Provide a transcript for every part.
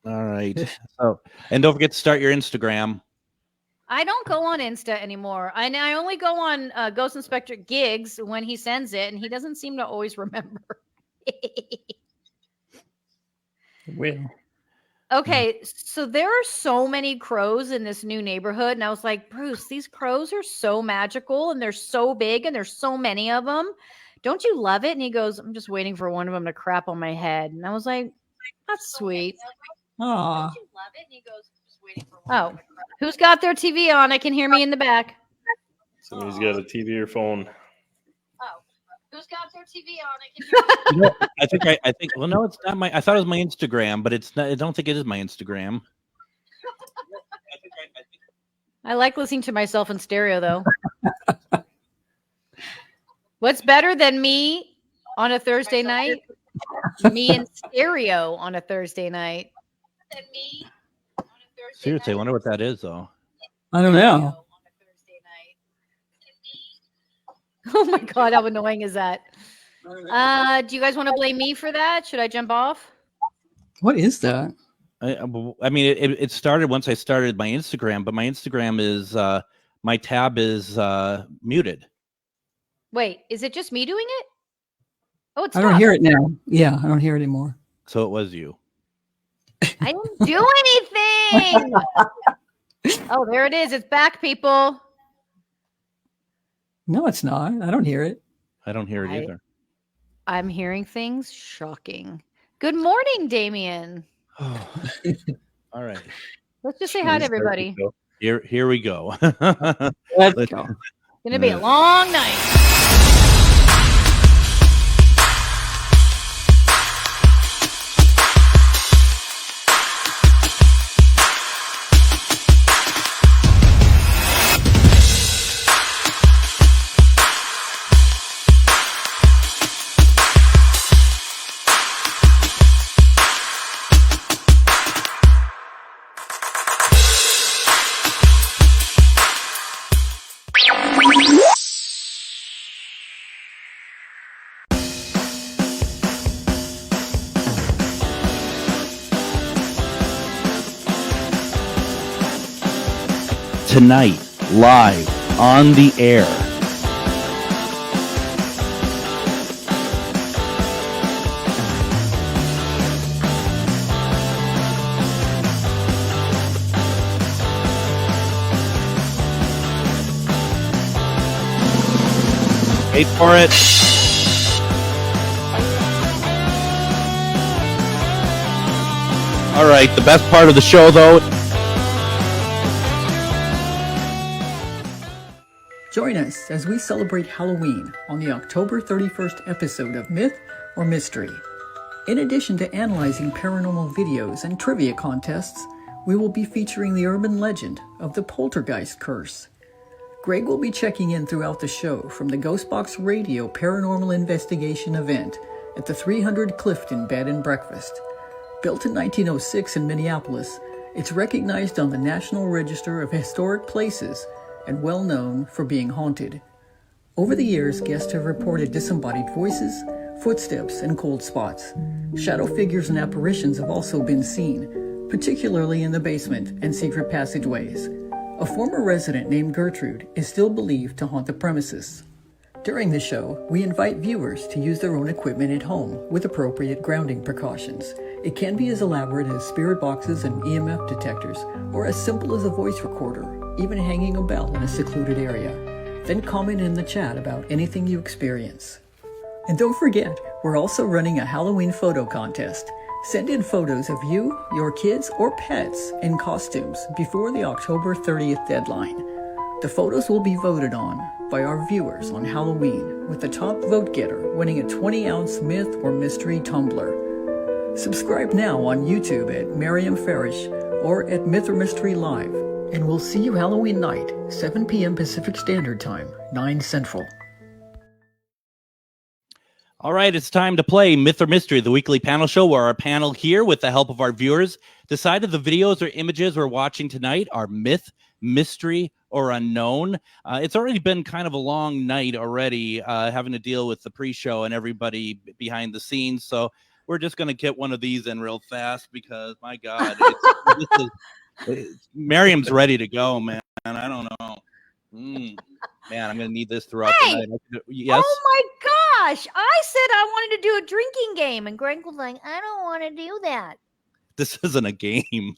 All right. So, and don't forget to start your Instagram. I don't go on Insta anymore. I only go on Ghost Inspector Gigs when he sends it, and he doesn't seem to always remember. Will. Okay, so there are so many crows in this new neighborhood, and I was like, Bruce, these crows are so magical, and they're so big, and there's so many of them. Don't you love it? And he goes, I'm just waiting for one of them to crap on my head. And I was like, that's sweet. Aw. Don't you love it? And he goes, just waiting for one. Oh, who's got their TV on? I can hear me in the back. Somebody's got a TV or phone. Oh, who's got their TV on? I can hear You know, I think. Well, no, it's not my. I thought it was my Instagram, but it's not. I don't think it is my Instagram. I like listening to myself in stereo, though. What's better than me on a Thursday night? Me in stereo on a Thursday night. Seriously, I wonder what that is, though. I don't know. Oh my God, how annoying is that? Do you guys want to blame me for that? Should I jump off? What is that? I mean, it started once I started my Instagram, but my Instagram is my tab is muted. Wait, is it just me doing it? Oh, it's I don't hear it now. Yeah, I don't hear it anymore. So it was you. I didn't do anything. Oh, there it is. It's back, people. No, it's not. I don't hear it. I don't hear it either. I'm hearing things shocking. Good morning, Damien. All right. Let's just say hi to everybody. Here we go. Let's go. It's going to be a long night. Tonight, live on the air. Wait for it. All right, the best part of the show, though. Join us as we celebrate Halloween on the October 31st episode of Myth or Mystery. In addition to analyzing paranormal videos and trivia contests, we will be featuring the urban legend of the Poltergeist Curse. Greg will be checking in throughout the show from the Ghostbox Radio Paranormal Investigation event at the 300 Clifton Bed and Breakfast. Built in 1906 in Minneapolis, it's recognized on the National Register of Historic Places and well known for being haunted. Over the years, guests have reported disembodied voices, footsteps, and cold spots. Shadow figures and apparitions have also been seen, particularly in the basement and secret passageways. A former resident named Gertrude is still believed to haunt the premises. During the show, we invite viewers to use their own equipment at home with appropriate grounding precautions. It can be as elaborate as spirit boxes and EMF detectors, or as simple as a voice recorder, even hanging a bell in a secluded area. Then comment in the chat about anything you experience. And don't forget, we're also running a Halloween photo contest. Send in photos of you, your kids, or pets in costumes before the October 30th deadline. The photos will be voted on by our viewers on Halloween, with the top vote getter winning a 20-ounce Myth or Mystery tumbler. Subscribe now on YouTube at Miriam Farish or at Myth or Mystery Live. And we'll see you Halloween night, 7 p.m. Pacific Standard Time, 9 Central. All right, it's time to play Myth or Mystery, the weekly panel show where our panel here, with the help of our viewers, decided the videos or images we're watching tonight are myth, mystery, or unknown. It's already been kind of a long night already, having to deal with the pre-show and everybody behind the scenes. So we're just gonna get one of these in real fast because my God, Miriam's ready to go, man. I don't know. Man, I'm gonna need this throughout the night. Yes. Oh my gosh! I said I wanted to do a drinking game, and Greg was like, "I don't want to do that." This isn't a game.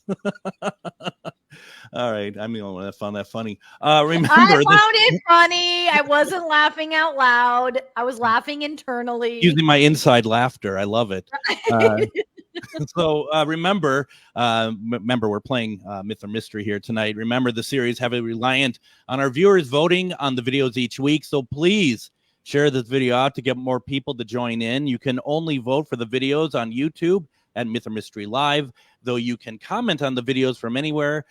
All right, I'm the only one that found that funny. Remember, I found it funny. I wasn't laughing out loud. I was laughing internally. Using my inside laughter. I love it. So remember, we're playing Myth or Mystery here tonight. Remember, the series heavily reliant on our viewers voting on the videos each week. So please share this video out to get more people to join in. You can only vote for the videos on YouTube at Myth or Mystery Live, though you can comment on the videos from anywhere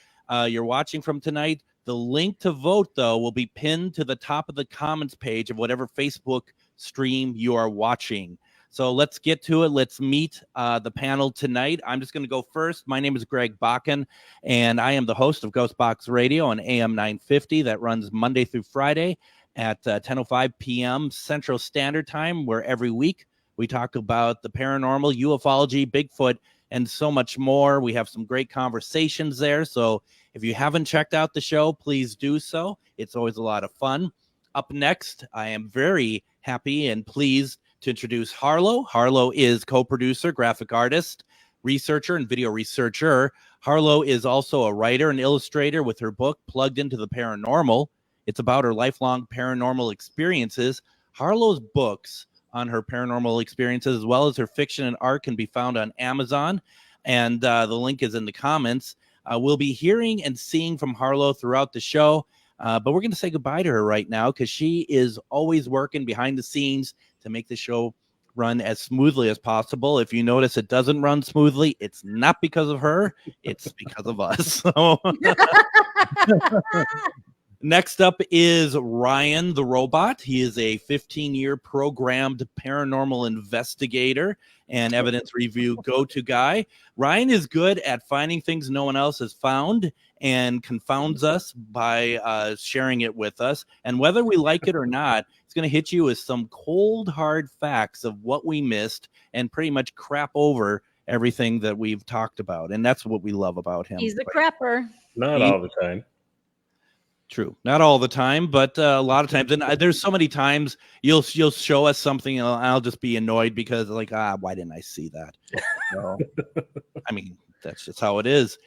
you're watching from tonight. The link to vote, though, will be pinned to the top of the comments page of whatever Facebook stream you are watching. So let's get to it. Let's meet the panel tonight. I'm just going to go first. My name is Greg Bakken, and I am the host of Ghost Box Radio on AM 950 that runs Monday through Friday at 10:05 p.m. Central Standard Time, where every week we talk about the paranormal, ufology, Bigfoot, and so much more. We have some great conversations there. So if you haven't checked out the show, please do so. It's always a lot of fun. Up next, I am very happy and pleased to introduce Harlow. Harlow is co-producer, graphic artist, researcher, and video researcher. Harlow is also a writer and illustrator with her book, Plugged into the Paranormal. It's about her lifelong paranormal experiences. Harlow's books on her paranormal experiences, as well as her fiction and art, can be found on Amazon, and the link is in the comments. We'll be hearing and seeing from Harlow throughout the show, but we're going to say goodbye to her right now because she is always working behind the scenes to make the show run as smoothly as possible. If you notice it doesn't run smoothly, it's not because of her, it's because of us. So next up is Ryan the Robot. He is a 15-year programmed paranormal investigator and evidence review go-to guy. Ryan is good at finding things no one else has found and confounds us by sharing it with us. And whether we like it or not, it's going to hit you with some cold, hard facts of what we missed and pretty much crap over everything that we've talked about. And that's what we love about him. He's the crapper. Not all the time. True. Not all the time, but a lot of times. And there's so many times you'll show us something and I'll just be annoyed because like, why didn't I see that? So, I mean, that's just how it is.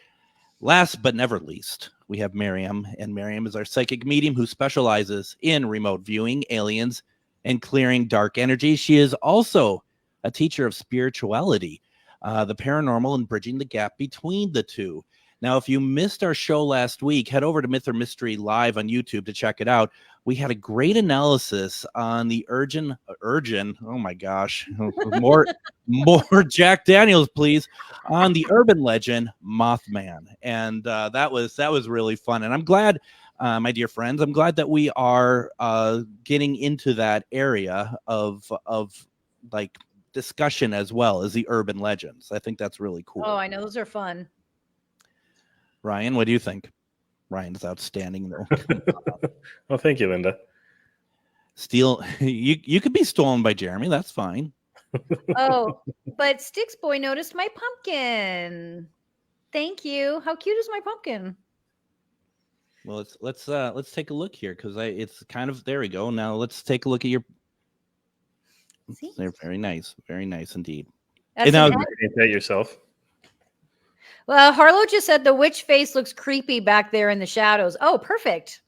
Last but never least, we have Miriam, and Miriam is our psychic medium who specializes in remote viewing, aliens, and clearing dark energy. She is also a teacher of spirituality, the paranormal, and bridging the gap between the two. Now, if you missed our show last week, head over to Myth or Mystery Live on YouTube to check it out. We had a great analysis on the Urgin. Oh my gosh, more Jack Daniels, please, on the urban legend Mothman, and that was really fun. And I'm glad, my dear friends, I'm glad that we are getting into that area of like discussion as well as the urban legends. I think that's really cool. Oh, I know, those are fun. Ryan, what do you think? Ryan's outstanding, though. Well, thank you, Linda. You could be stolen by Jeremy. That's fine. Oh, but Sticks Boy noticed my pumpkin. Thank you. How cute is my pumpkin? Well, let's take a look here because it's kind of, there we go. Now let's take a look at your. See? They're very nice indeed. That's now, Paint that yourself. Well, Harlow just said the witch face looks creepy back there in the shadows. Oh, perfect.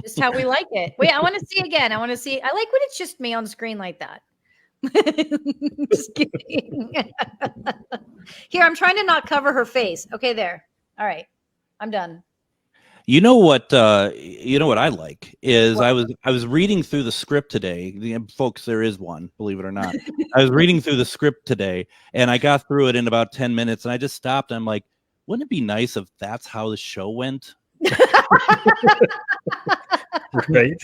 Just how we like it. Wait, I want to see again. I like when it's just me on screen like that. Just kidding. Here, I'm trying to not cover her face. Okay, there. All right. I'm done. You know what I like is what? I was reading through the script today. Folks, there is one, believe it or not. I was reading through the script today and I got through it in about 10 minutes and I just stopped. I'm like, wouldn't it be nice if that's how the show went? Right.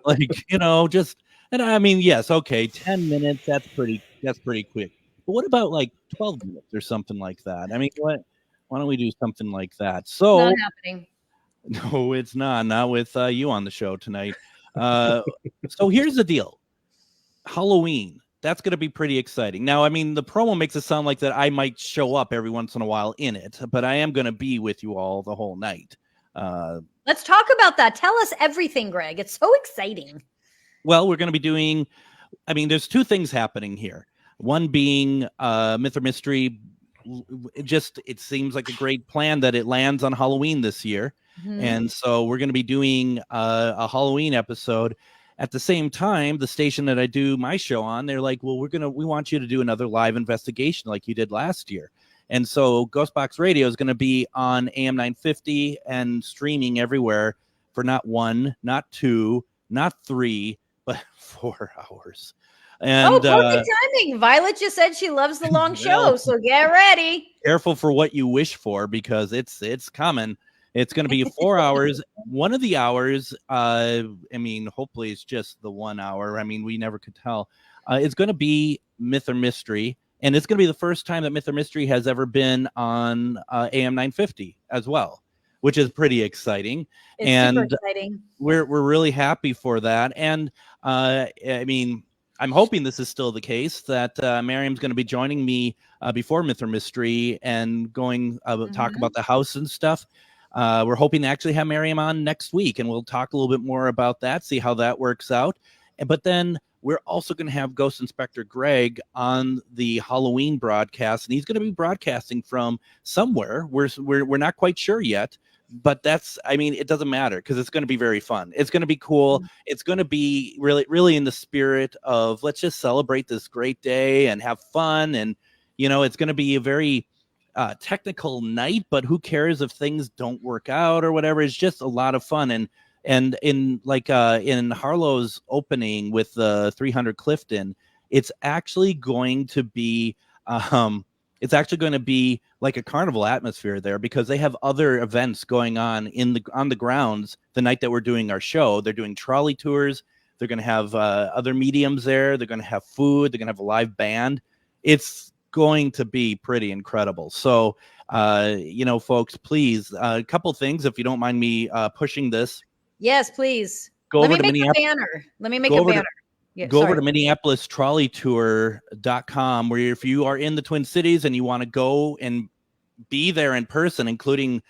Like, and I mean, yes, okay, 10 minutes, that's pretty quick. But what about like 12 minutes or something like that? I mean, why don't we do something like that? So not happening. No, it's not with you on the show tonight. So here's the deal. Halloween that's going to be pretty exciting. Now, I mean, the promo makes it sound like that I might show up every once in a while in it, but I am going to be with you all the whole night. Let's talk about that. Tell us everything, Greg. It's so exciting. Well, we're going to be doing, I mean, there's two things happening here. One being Myth or Mystery. It seems like a great plan that it lands on Halloween this year. Mm-hmm. And so we're going to be doing a Halloween episode. At the same time, the station that I do my show on, they're like, well, we want you to do another live investigation like you did last year. And so Ghostbox Radio is going to be on AM 950 and streaming everywhere for not 1, not 2, not 3, but 4 hours. And perfect timing. Violet just said she loves the long show, so get ready. Careful for what you wish for, because it's coming. It's going to be 4 hours. One of the hours, I mean, hopefully it's just the 1 hour. I mean, we never could tell. It's going to be Myth or Mystery, and it's going to be the first time that Myth or Mystery has ever been on AM 950 as well, which is pretty exciting. It's super exciting. We're really happy for that. And I mean, I'm hoping this is still the case, that Miriam's going to be joining me before Myth or Mystery and going talk about the house and stuff. We're hoping to actually have Miriam on next week, and we'll talk a little bit more about that, see how that works out. But then we're also going to have Ghost Inspector Greg on the Halloween broadcast, and he's going to be broadcasting from somewhere. We're not quite sure yet, but I mean, it doesn't matter, because it's going to be very fun. It's going to be cool. It's going to be really, really in the spirit of, let's just celebrate this great day and have fun. And, you know, it's going to be a very technical night, but who cares if things don't work out or whatever? It's just a lot of fun. And in Harlow's opening with the 300 Clifton, it's actually going to be like a carnival atmosphere there, because they have other events going on on the grounds the night that we're doing our show. They're doing trolley tours. They're going to have other mediums there. They're going to have food. They're going to have a live band. It's going to be pretty incredible. So, you know, folks, please, a couple things, if you don't mind me pushing this. Yes, please. Go over to Minneapolis. Let me make a banner. Go over to MinneapolisTrolleyTour.com, where if you are in the Twin Cities and you want to go and be there in person, including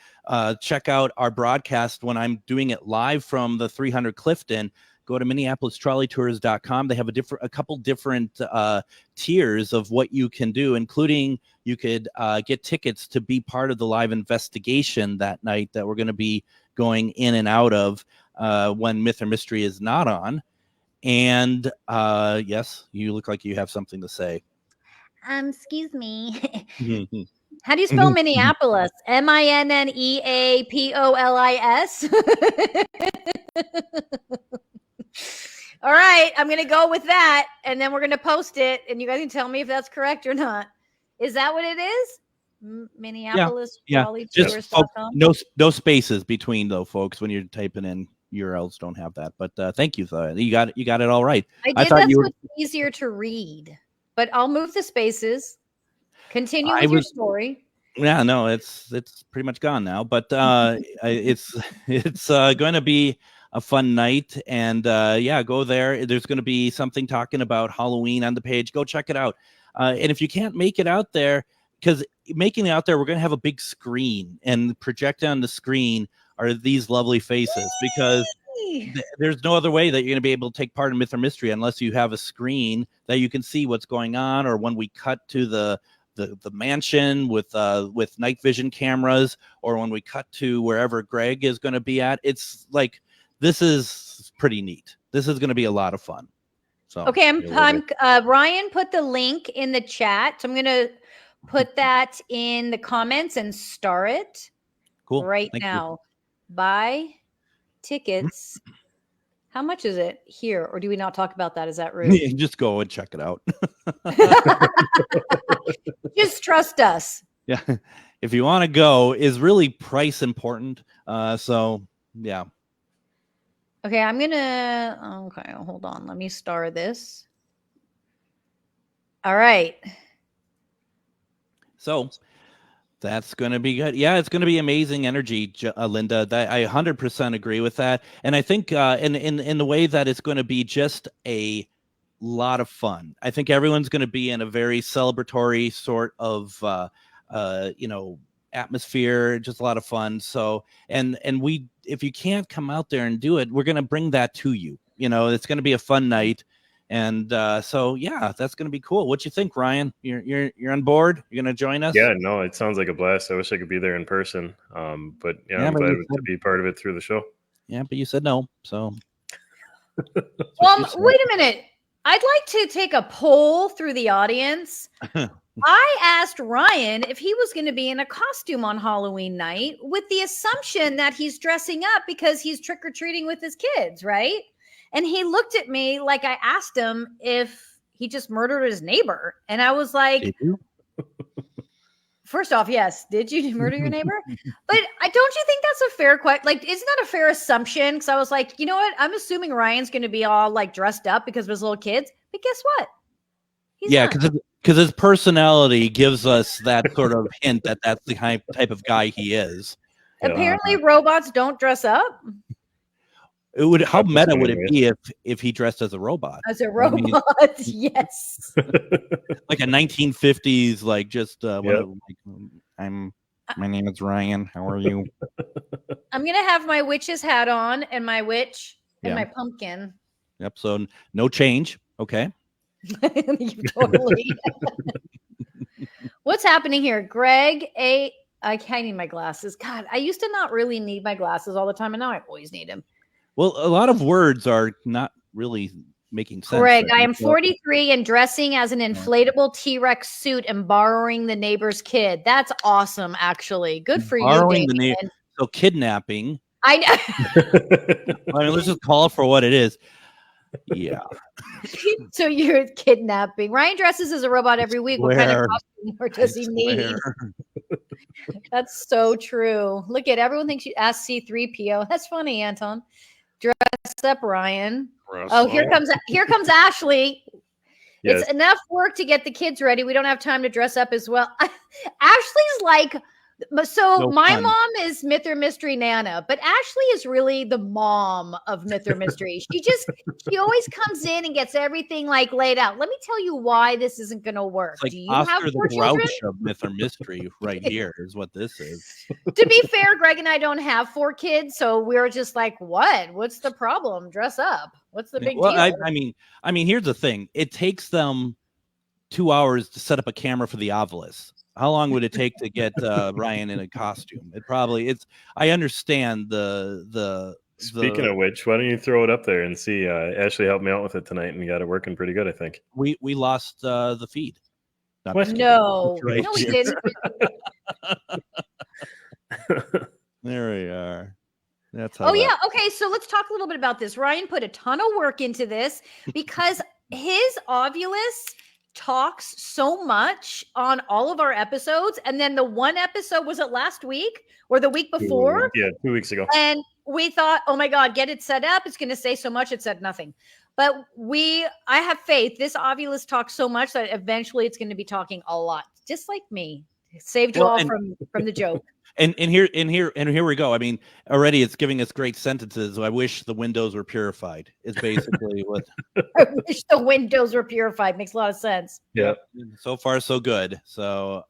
check out our broadcast when I'm doing it live from the 300 Clifton, go to MinneapolisTrolleyTours.com. They have a couple different tiers of what you can do, including you could get tickets to be part of the live investigation that night that we're going to be going in and out of when Myth or Mystery is not on. And yes, you look like you have something to say. Excuse me. How do you spell Minneapolis? Minneapolis. All right, I'm going to go with that, and then we're going to post it, and you guys can tell me if that's correct or not. Is that what it is? Minneapolis. Yeah. Just no spaces between, though, folks, when you're typing in. URLs don't have that, but thank you. You got it all right. I thought that's what's easier to read, but I'll move the spaces. Continue with your story. Yeah, no, it's pretty much gone now, but it's going to be a fun night, and yeah, go there. There's going to be something talking about Halloween on the page. Go check it out. And if you can't make it out there, because making it out there, we're going to have a big screen, and project on the screen are these lovely faces, because there's no other way that you're going to be able to take part in Myth or Mystery unless you have a screen that you can see what's going on, or when we cut to the mansion with night vision cameras, or when we cut to wherever Greg is going to be at. It's like, this is pretty neat. This is going to be a lot of fun. So okay, Ryan put the link in the chat, so I'm going to put that in the comments and star it. Cool. Right now. Buy tickets. How much is it here? Or do we not talk about that? Is that rude? Just go and check it out. Just trust us. Yeah. If you want to go, is really price important. So yeah. Okay, okay, hold on. Let me star this. All right. So that's going to be good. Yeah, it's going to be amazing energy, Linda. I 100% agree with that. And I think in the way that it's going to be just a lot of fun. I think everyone's going to be in a very celebratory sort of, atmosphere, just a lot of fun. So, and we, if you can't come out there and do it, we're going to bring that to you. It's going to be a fun night. And so, yeah, that's going to be cool. What you think, Ryan? You're on board? You're going to join us? Yeah, no, it sounds like a blast. I wish I could be there in person. But yeah, I'm glad to be part of it through the show. Yeah, but you said no. So, wait a minute. I'd like to take a poll through the audience. I asked Ryan if he was going to be in a costume on Halloween night with the assumption that he's dressing up because he's trick-or-treating with his kids, right? And he looked at me like I asked him if he just murdered his neighbor. And I was like, did you? First off, yes. Did you murder your neighbor? But don't you think that's a fair question? Like, isn't that a fair assumption? Because I was like, you know what? I'm assuming Ryan's going to be all like dressed up because of his little kids. But guess what? He's not. Because his personality gives us that sort of hint that that's the type of guy he is. Apparently, robots don't dress up. How meta would it be if he dressed as a robot? As a robot, yes. Like a 1950s, like just my name is Ryan. How are you? I'm gonna have my witch's hat on and my witch and my pumpkin. Yep. So no change. Okay. You totally. What's happening here, Greg? I need my glasses. God, I used to not really need my glasses all the time, and now I always need them. Well, a lot of words are not really making sense. Greg, I am 43 and dressing as an inflatable T-Rex suit and borrowing the neighbor's kid. That's awesome, actually. Good for borrowing you, the so kidnapping. I know. I mean, let's just call it for what it is. Yeah. So you're kidnapping. Ryan dresses as a robot every week. What kind of costume or does he need? That's so true. Look at everyone thinks you asked C3PO. That's funny, Anton. Dress up, Ryan. Oh, here comes Ashley. Yes. It's enough work to get the kids ready. We don't have time to dress up as well. Ashley's like, my mom is Myth or Mystery Nana, but Ashley is really the mom of Myth or Mystery. She always comes in and gets everything like laid out. Let me tell you why this isn't going to work. It's like do you Oscar have the four Grouch children? of Myth or Mystery right here is what this is. To be fair, Greg and I don't have 4 kids, so we're just like, what? What's the problem? Dress up. What's the big deal? I mean, here's the thing. It takes them 2 hours to set up a camera for the Ovilus. How long would it take to get Ryan in a costume? I understand the. Speaking of which, why don't you throw it up there and see? Ashley helped me out with it tonight, and we got it working pretty good, I think. We lost the feed. No, right no, we didn't. There we are. That's how. Oh yeah, okay. So let's talk a little bit about this. Ryan put a ton of work into this because his Ovilus talks so much on all of our episodes, and then the one episode, was it last week or the week before? Yeah, 2 weeks ago. And we thought, oh my God, get it set up. It's going to say so much. It said nothing. But I have faith. This Ovilus talks so much that eventually it's going to be talking a lot, just like me. Saved you all from the joke. And here we go. I mean, already it's giving us great sentences. I wish the windows were purified. Is basically what. I wish the windows were purified. Makes a lot of sense. Yeah. So far, so good. So.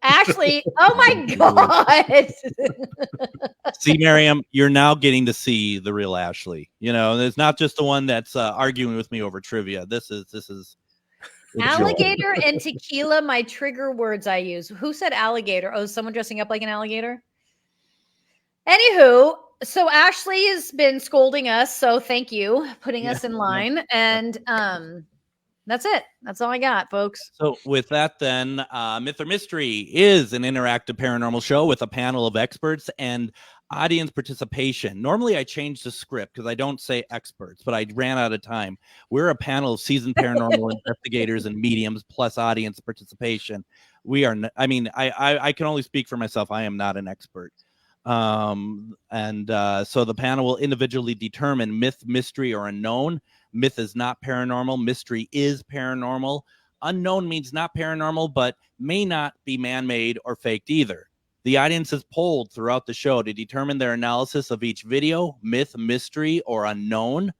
Ashley. Oh my God. See, Miriam, you're now getting to see the real Ashley. It's not just the one that's arguing with me over trivia. This is. Alligator and tequila, my trigger words I use. Who said alligator? Oh, someone dressing up like an alligator? Anywho, so Ashley has been scolding us, so thank you, putting us in line. And that's it. That's all I got, folks. So with that, then, Myth or Mystery is an interactive paranormal show with a panel of experts and audience participation. Normally I change the script because I don't say experts, but I ran out of time. We're a panel of seasoned paranormal investigators and mediums plus audience participation. We are, I can only speak for myself. I am not an expert. So the panel will individually determine myth, mystery, or unknown. Myth is not paranormal. Mystery is paranormal. Unknown means not paranormal, but may not be man-made or faked either. The audience is polled throughout the show to determine their analysis of each video, myth, mystery, or unknown.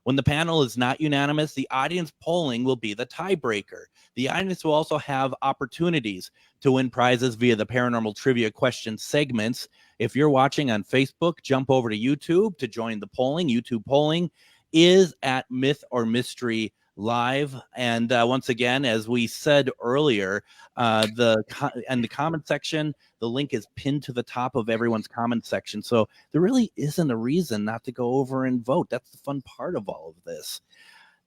When the panel is not unanimous, the audience polling will be the tiebreaker. The audience will also have opportunities to win prizes via the paranormal trivia question segments. If you're watching on Facebook, jump over to YouTube to join the polling. YouTube polling is at Myth or Mystery Live. And once again, as we said earlier, in the comment section, the link is pinned to the top of everyone's comment section. So there really isn't a reason not to go over and vote. That's the fun part of all of this.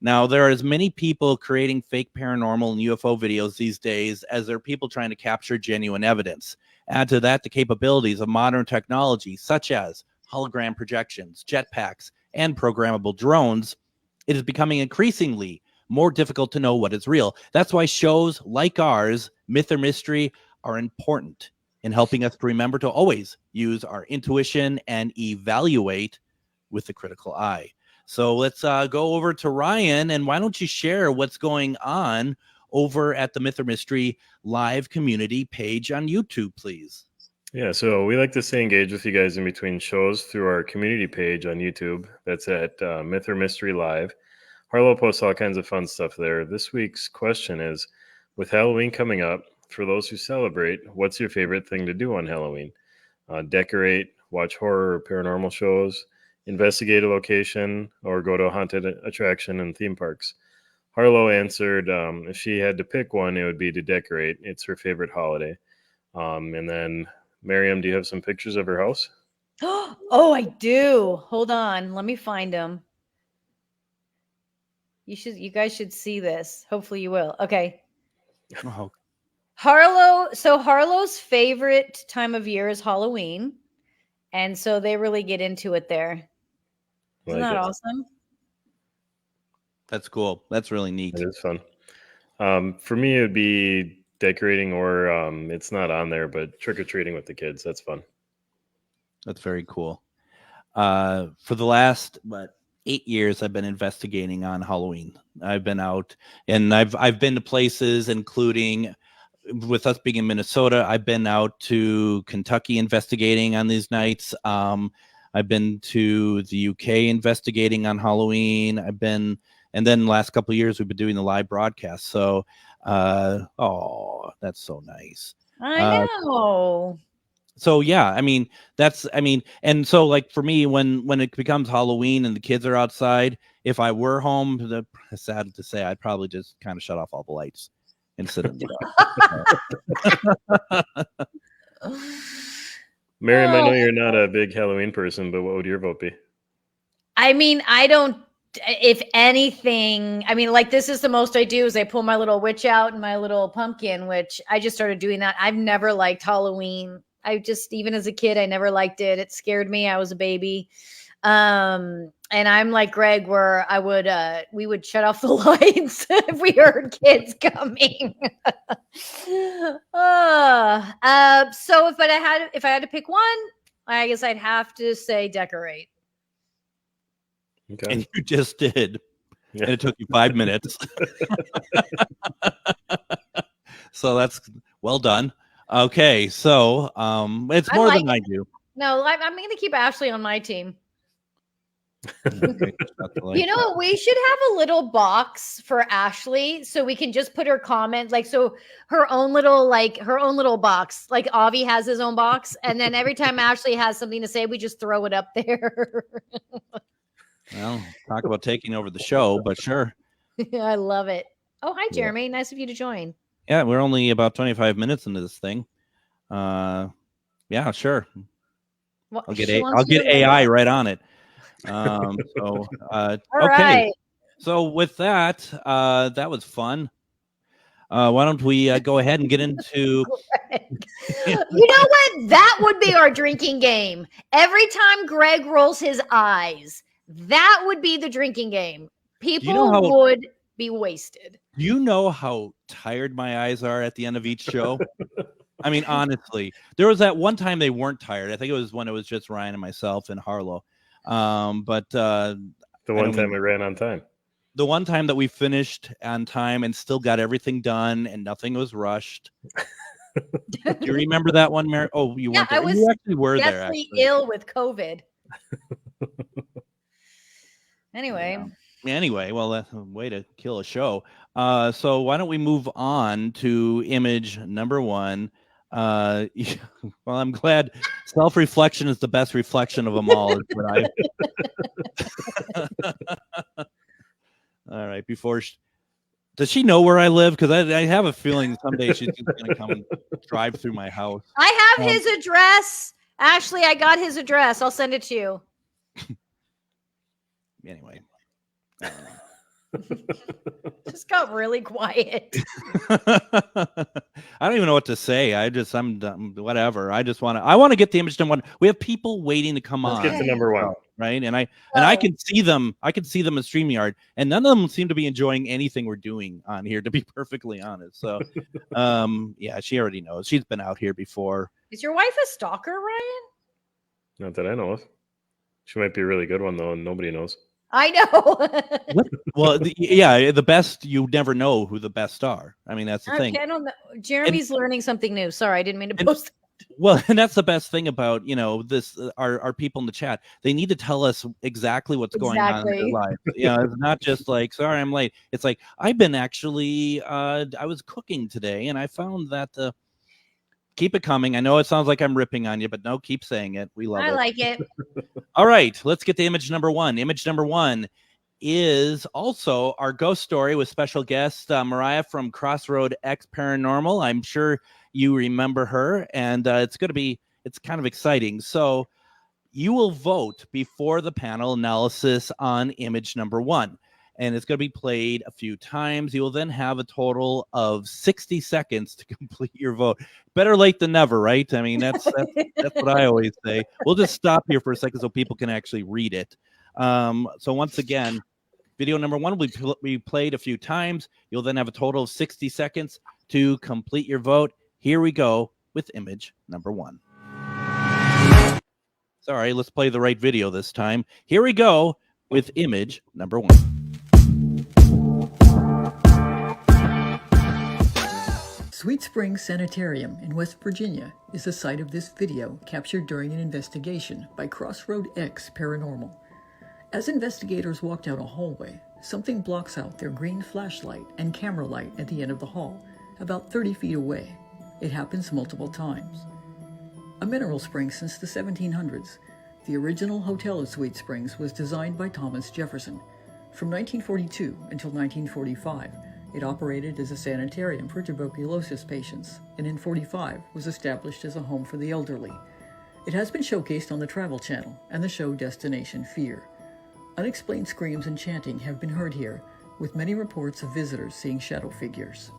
Now, there are as many people creating fake paranormal and UFO videos these days as there are people trying to capture genuine evidence. Add to that the capabilities of modern technology, such as hologram projections, jetpacks, and programmable drones. It is becoming increasingly more difficult to know what is real. That's why shows like ours, Myth or Mystery, are important in helping us to remember to always use our intuition and evaluate with the critical eye. So let's go over to Ryan, and why don't you share what's going on over at the Myth or Mystery Live community page on YouTube, please? Yeah, so we like to stay engaged with you guys in between shows through our community page on YouTube. That's at Myth or Mystery Live. Harlow posts all kinds of fun stuff there. This week's question is, with Halloween coming up, for those who celebrate, what's your favorite thing to do on Halloween? Decorate, watch horror or paranormal shows, investigate a location, or go to a haunted attraction and theme parks. Harlow answered if she had to pick one, it would be to decorate. It's her favorite holiday. And then, Miriam, do you have some pictures of her house? Oh, I do. Hold on. Let me find them. You guys should see this. Hopefully you will. Okay. Oh. Harlow's favorite time of year is Halloween. And so they really get into it there. Isn't that awesome? That's cool. That's really neat. It is fun. For me, it would be decorating, or it's not on there, but trick-or-treating with the kids. That's fun. That's very cool. For the last 8 years, I've been investigating on Halloween. I've been out, and I've been to places, including, with us being in Minnesota, I've been out to Kentucky investigating on these nights. I've been to the UK investigating on Halloween. And then the last couple of years, we've been doing the live broadcast. So, that's so nice. I know. So yeah, and so like for me, when it becomes Halloween and the kids are outside, if I were home, sad to say, I'd probably just kind of shut off all the lights and sit in the Miriam, I know you're not a big Halloween person, but what would your vote be? I don't, if anything, like this is the most I do is I pull my little witch out and my little pumpkin, which I just started doing that. I've never liked Halloween. Even as a kid, I never liked it. It scared me. I was a baby. And I'm like Greg, where we would shut off the lights if we heard kids coming. So if I had to pick one, I guess I'd have to say decorate. Okay. And you just did. Yeah. And it took you 5 minutes. So that's well done. Okay, so it's more than I do. No, I'm going to keep Ashley on my team. You know what? We should have a little box for Ashley so we can just put her comment, her own little box. Like Avi has his own box, and then every time Ashley has something to say, we just throw it up there. Well, talk about taking over the show, but sure. I love it. Oh, hi, Jeremy. Yeah. Nice of you to join. Yeah, we're only about 25 minutes into this thing. Yeah, sure. Well, I'll get AI right on it. All okay. Right. So with that, that was fun. Why don't we go ahead and get into? You know what? That would be our drinking game. Every time Greg rolls his eyes, that would be the drinking game. People would be wasted. You know how tired my eyes are at the end of each show? Honestly, there was that one time they weren't tired. I think it was when it was just Ryan and myself and Harlow. But the one time we ran on time. The one time that we finished on time and still got everything done and nothing was rushed. Do you remember that one, Mary? Oh, you weren't there. You actually were there. Ill with COVID. Anyway. Anyway, well, that's a way to kill a show. So why don't we move on to image number one? Well, I'm glad self-reflection is the best reflection of them all. Is what all right, does she know where I live? Because I have a feeling someday she's just going to come and drive through my house. I have his address. Ashley, I got his address. I'll send it to you. Anyway. Just got really quiet. I don't even know what to say. I'm done. Whatever. I want to get the image number one. We have people waiting to come on. Let's get to number one. Right. And I can see them. I can see them in StreamYard, and none of them seem to be enjoying anything we're doing on here, to be perfectly honest. So, yeah, she already knows. She's been out here before. Is your wife a stalker, Ryan? Not that I know of. She might be a really good one though, and nobody knows. I know. Well, the best, you never know who the best are. I mean, that's the thing. I don't know. Jeremy's learning something new. Sorry, I didn't mean to post. Well, and that's the best thing about, this, our people in the chat. They need to tell us exactly what's going on in their life. It's not just like, sorry, I'm late. It's like, I've been actually, I was cooking today and I found that keep it coming. I know it sounds like I'm ripping on you, but no, keep saying it. We love it. I like it. All right, let's get to image number one. Image number one is also our ghost story with special guest Mariah from Crossroad X Paranormal. I'm sure you remember her, and it's kind of exciting. So you will vote before the panel analysis on image number one, and it's going to be played a few times. You will then have a total of 60 seconds to complete your vote. Better late than never, right? I mean, that's what I always say. We'll just stop here for a second so people can actually read it. So once again, video number one will be played a few times. You'll then have a total of 60 seconds to complete your vote. Here we go with image number one. Sorry, let's play the right video this time. Here we go with image number one. Sweet Springs Sanitarium in West Virginia is the site of this video captured during an investigation by Crossroad X Paranormal. As investigators walk down a hallway, something blocks out their green flashlight and camera light at the end of the hall, about 30 feet away. It happens multiple times. A mineral spring since the 1700s, the original Hotel of Sweet Springs was designed by Thomas Jefferson. From 1942 until 1945, it operated as a sanitarium for tuberculosis patients, and in 1945 was established as a home for the elderly. It has been showcased on the Travel Channel and the show Destination Fear. Unexplained screams and chanting have been heard here, with many reports of visitors seeing shadow figures.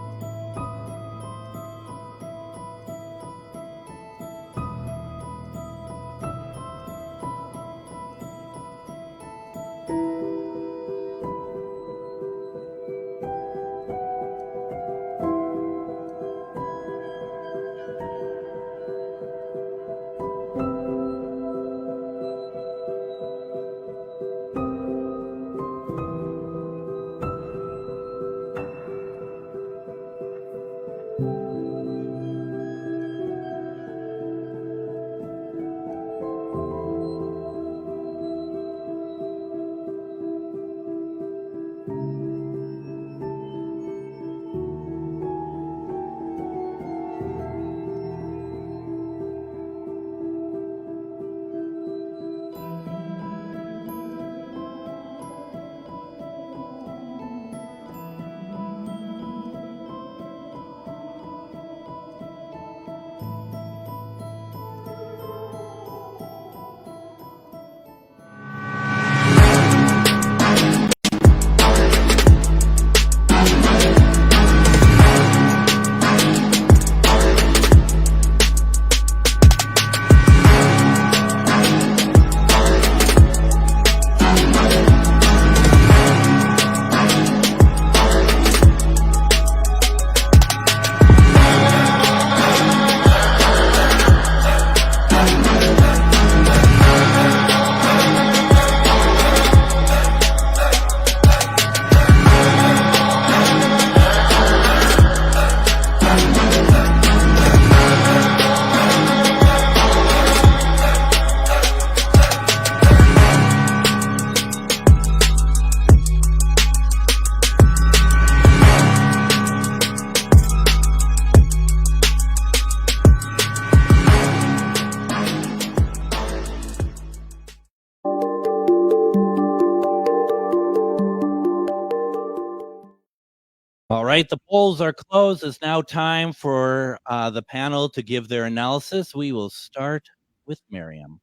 right, the polls are closed. It's now time for the panel to give their analysis. We will start with Miriam.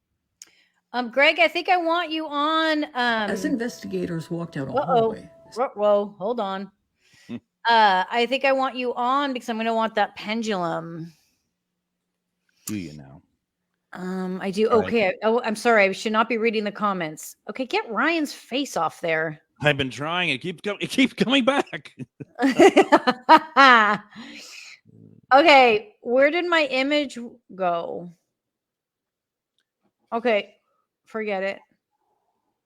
Greg, I think I want you on. As investigators walked out a Uh-oh. hallway, Whoa, hold on. Hmm. I think I want you on because I'm going to want that pendulum. Do you now? I do. Right. Okay. Oh, I'm sorry. I should not be reading the comments. Okay, get Ryan's face off there. I've been trying. It keeps coming back. Okay, where did my image go? Okay, forget it.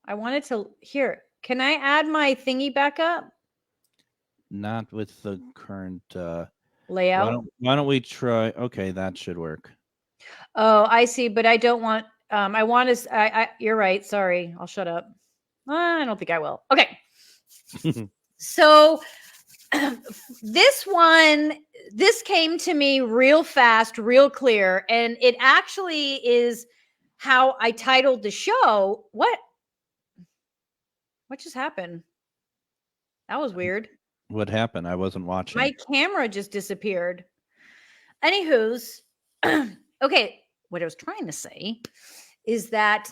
I wanted to here. Can I add my thingy back up? Not with the current Layout. Why don't we try? Okay, that should work. Oh, I see, but I don't want I want to you're right. Sorry. I'll shut up. I don't think I will. Okay. So this came to me real fast, real clear, and it actually is how I titled the show. What just happened? That was weird. What happened? I wasn't watching. My camera just disappeared. Anywho's, okay, what I was trying to say is that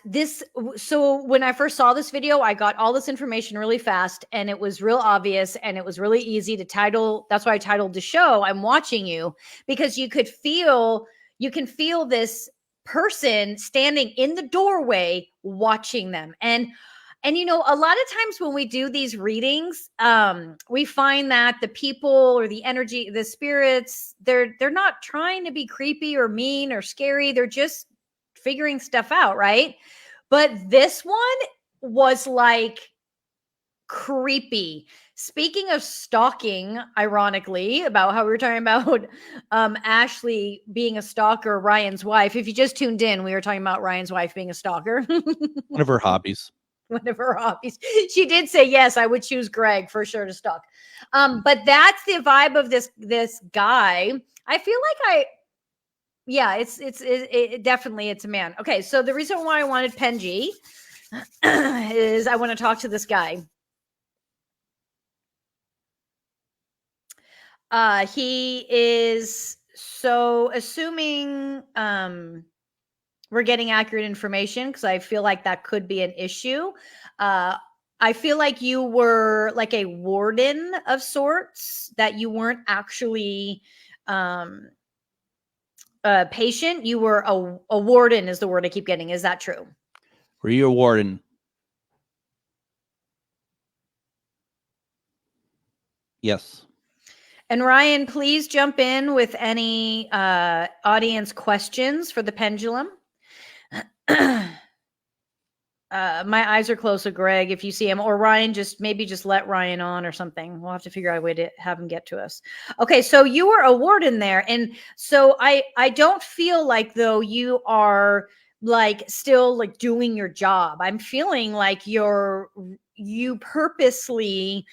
so when I first saw this video, I got all this information really fast and it was real obvious and it was really easy to title. That's why I titled the show, I'm Watching You, because you can feel this person standing in the doorway watching them. And you know, a lot of times when we do these readings, we find that the people or the energy, the spirits, they're not trying to be creepy or mean or scary. They're just figuring stuff out, right? But this one was like creepy. Speaking of stalking, ironically, about how we were talking about Ashley being a stalker, Ryan's wife. If you just tuned in, we were talking about Ryan's wife being a stalker. One of her hobbies. One of her hobbies. She did say, yes, I would choose Greg for sure to stalk. But that's the vibe of this guy. I feel like it definitely, it's a man. Okay. So the reason why I wanted Penji is I want to talk to this guy. He is, so assuming, we're getting accurate information, because I feel like that could be an issue. I feel like you were like a warden of sorts, that you weren't actually a patient. You were a warden is the word I keep getting. Is that true? Were you a warden? Yes. And Ryan, please jump in with any audience questions for the pendulum. My eyes are closed, so Greg, if you see him, or Ryan, just let Ryan on or something. We'll have to figure out a way to have him get to us. Okay, so you were a warden there, and so I don't feel like, though, you are like still like doing your job. I'm feeling like you purposely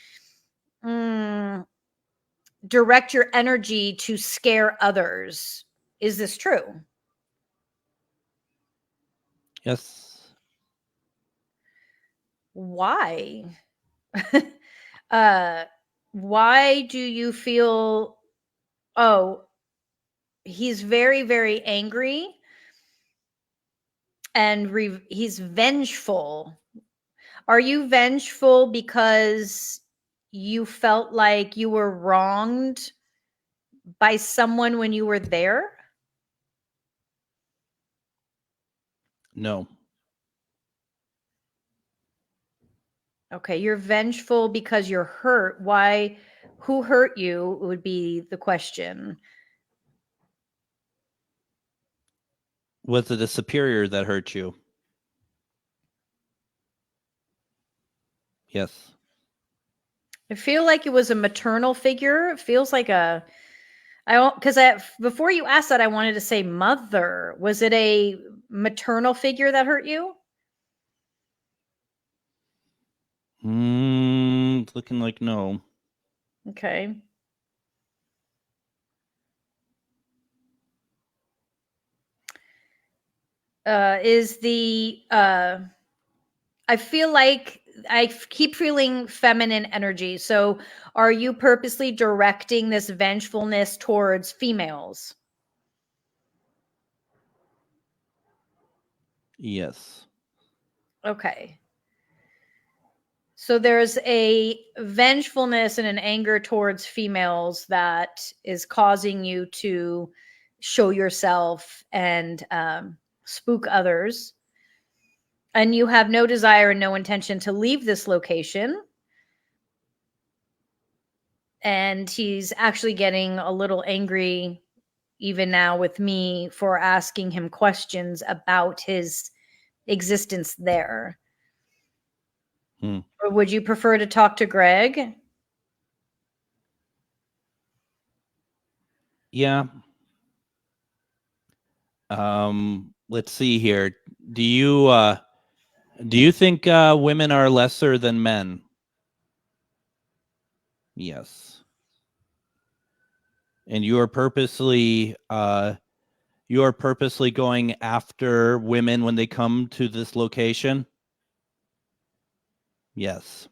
direct your energy to scare others. Is this true? Yes. Why? Why do you feel, he's very, very angry and he's vengeful. Are you vengeful because you felt like you were wronged by someone when you were there? No. Okay, you're vengeful because you're hurt. Why? Who hurt you would be the question. Was it a superior that hurt you? Yes. I feel like it was a maternal figure. It feels like before you asked that, I wanted to say mother. Was it a maternal figure that hurt you? It's looking like no. Okay. I feel like keep feeling feminine energy. So are you purposely directing this vengefulness towards females? Yes. Okay. So there's a vengefulness and an anger towards females that is causing you to show yourself and spook others. And you have no desire and no intention to leave this location. And he's actually getting a little angry even now with me for asking him questions about his existence there. Or would you prefer to talk to Greg? Yeah. Let's see here. Do you think women are lesser than men? Yes. And you are purposely going after women when they come to this location? Yes.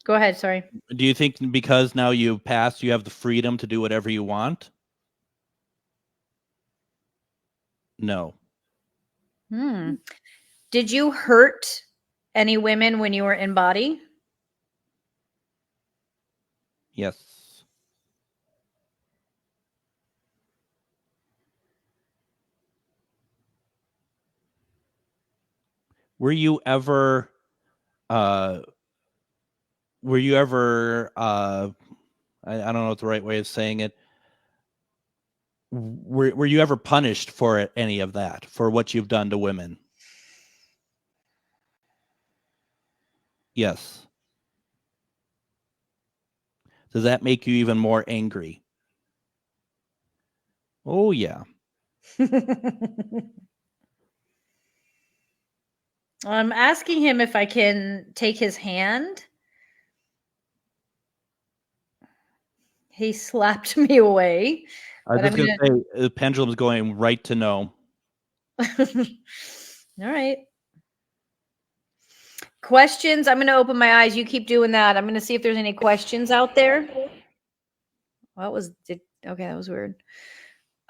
Go ahead, sorry. Do you think because now you've passed, you have the freedom to do whatever you want? No. Did you hurt any women when you were in body? Yes. Were you ever I don't know what the right way of saying it. Were you ever punished for any of that, for what you've done to women? Yes. Does that make you even more angry? Oh, yeah. I'm asking him if I can take his hand. He slapped me away. I was just going to say, the pendulum's going right to no. All right. Questions? I'm going to open my eyes. You keep doing that. I'm going to see if there's any questions out there. Okay, that was weird.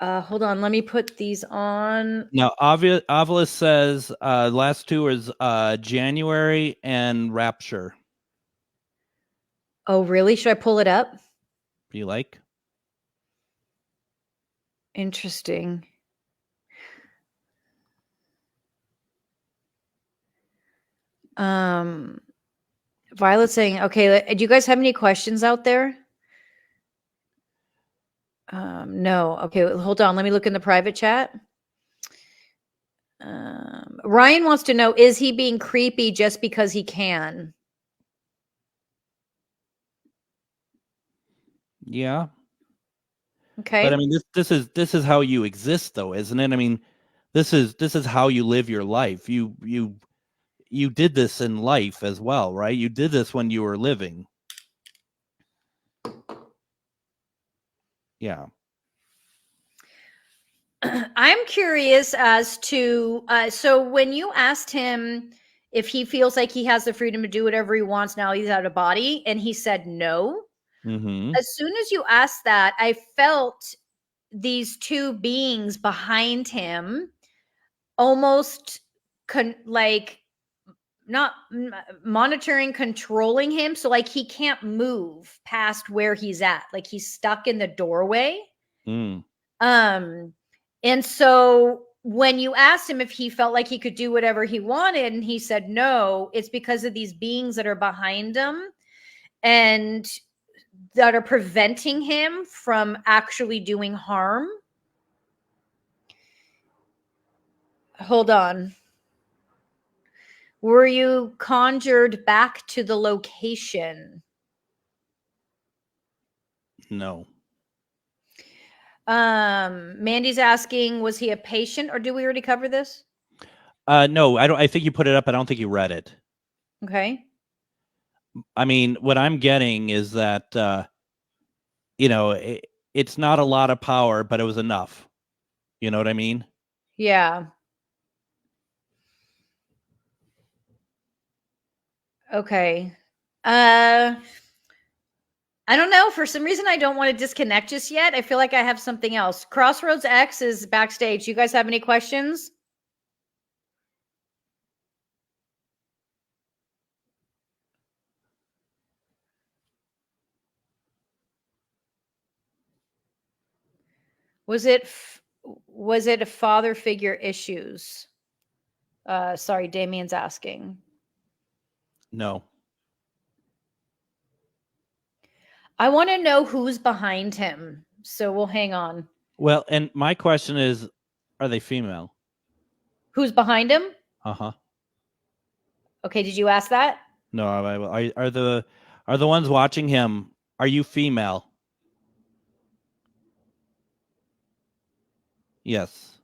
Hold on. Let me put these on. Now, Avila says last two is January and Rapture. Oh, really? Should I pull it up? Do you like? Interesting. Violet's saying, okay, do you guys have any questions out there? No. Okay, hold on. Let me look in the private chat. Ryan wants to know, is he being creepy just because he can? Yeah. Okay. But I mean, this is how you exist, though, isn't it? I mean, this is how you live your life. You did this in life as well, right? You did this when you were living. Yeah. I'm curious as to, so when you asked him if he feels like he has the freedom to do whatever he wants now he's out of body, and he said no. Mm-hmm. As soon as you asked that, I felt these two beings behind him almost like not monitoring, controlling him. So like he can't move past where he's at. Like he's stuck in the doorway. And so when you asked him if he felt like he could do whatever he wanted and he said no, it's because of these beings that are behind him and that are preventing him from actually doing harm. Hold on. Were you conjured back to the location? No. Mandy's asking, was he a patient or did we already cover this? No, I don't. I think you put it up. I don't think you read it. Okay. I mean, what I'm getting is that, it's not a lot of power, but it was enough. You know what I mean? Yeah. Okay. I don't know. For some reason, I don't want to disconnect just yet. I feel like I have something else. Crossroads X is backstage. You guys have any questions? Was it a father figure issues? Sorry, Damien's asking. No. I want to know who's behind him. So we'll hang on. Well, and my question is, are they female? Who's behind him? Uh-huh. Okay, did you ask that? No, are the ones watching him, are you female? Yes.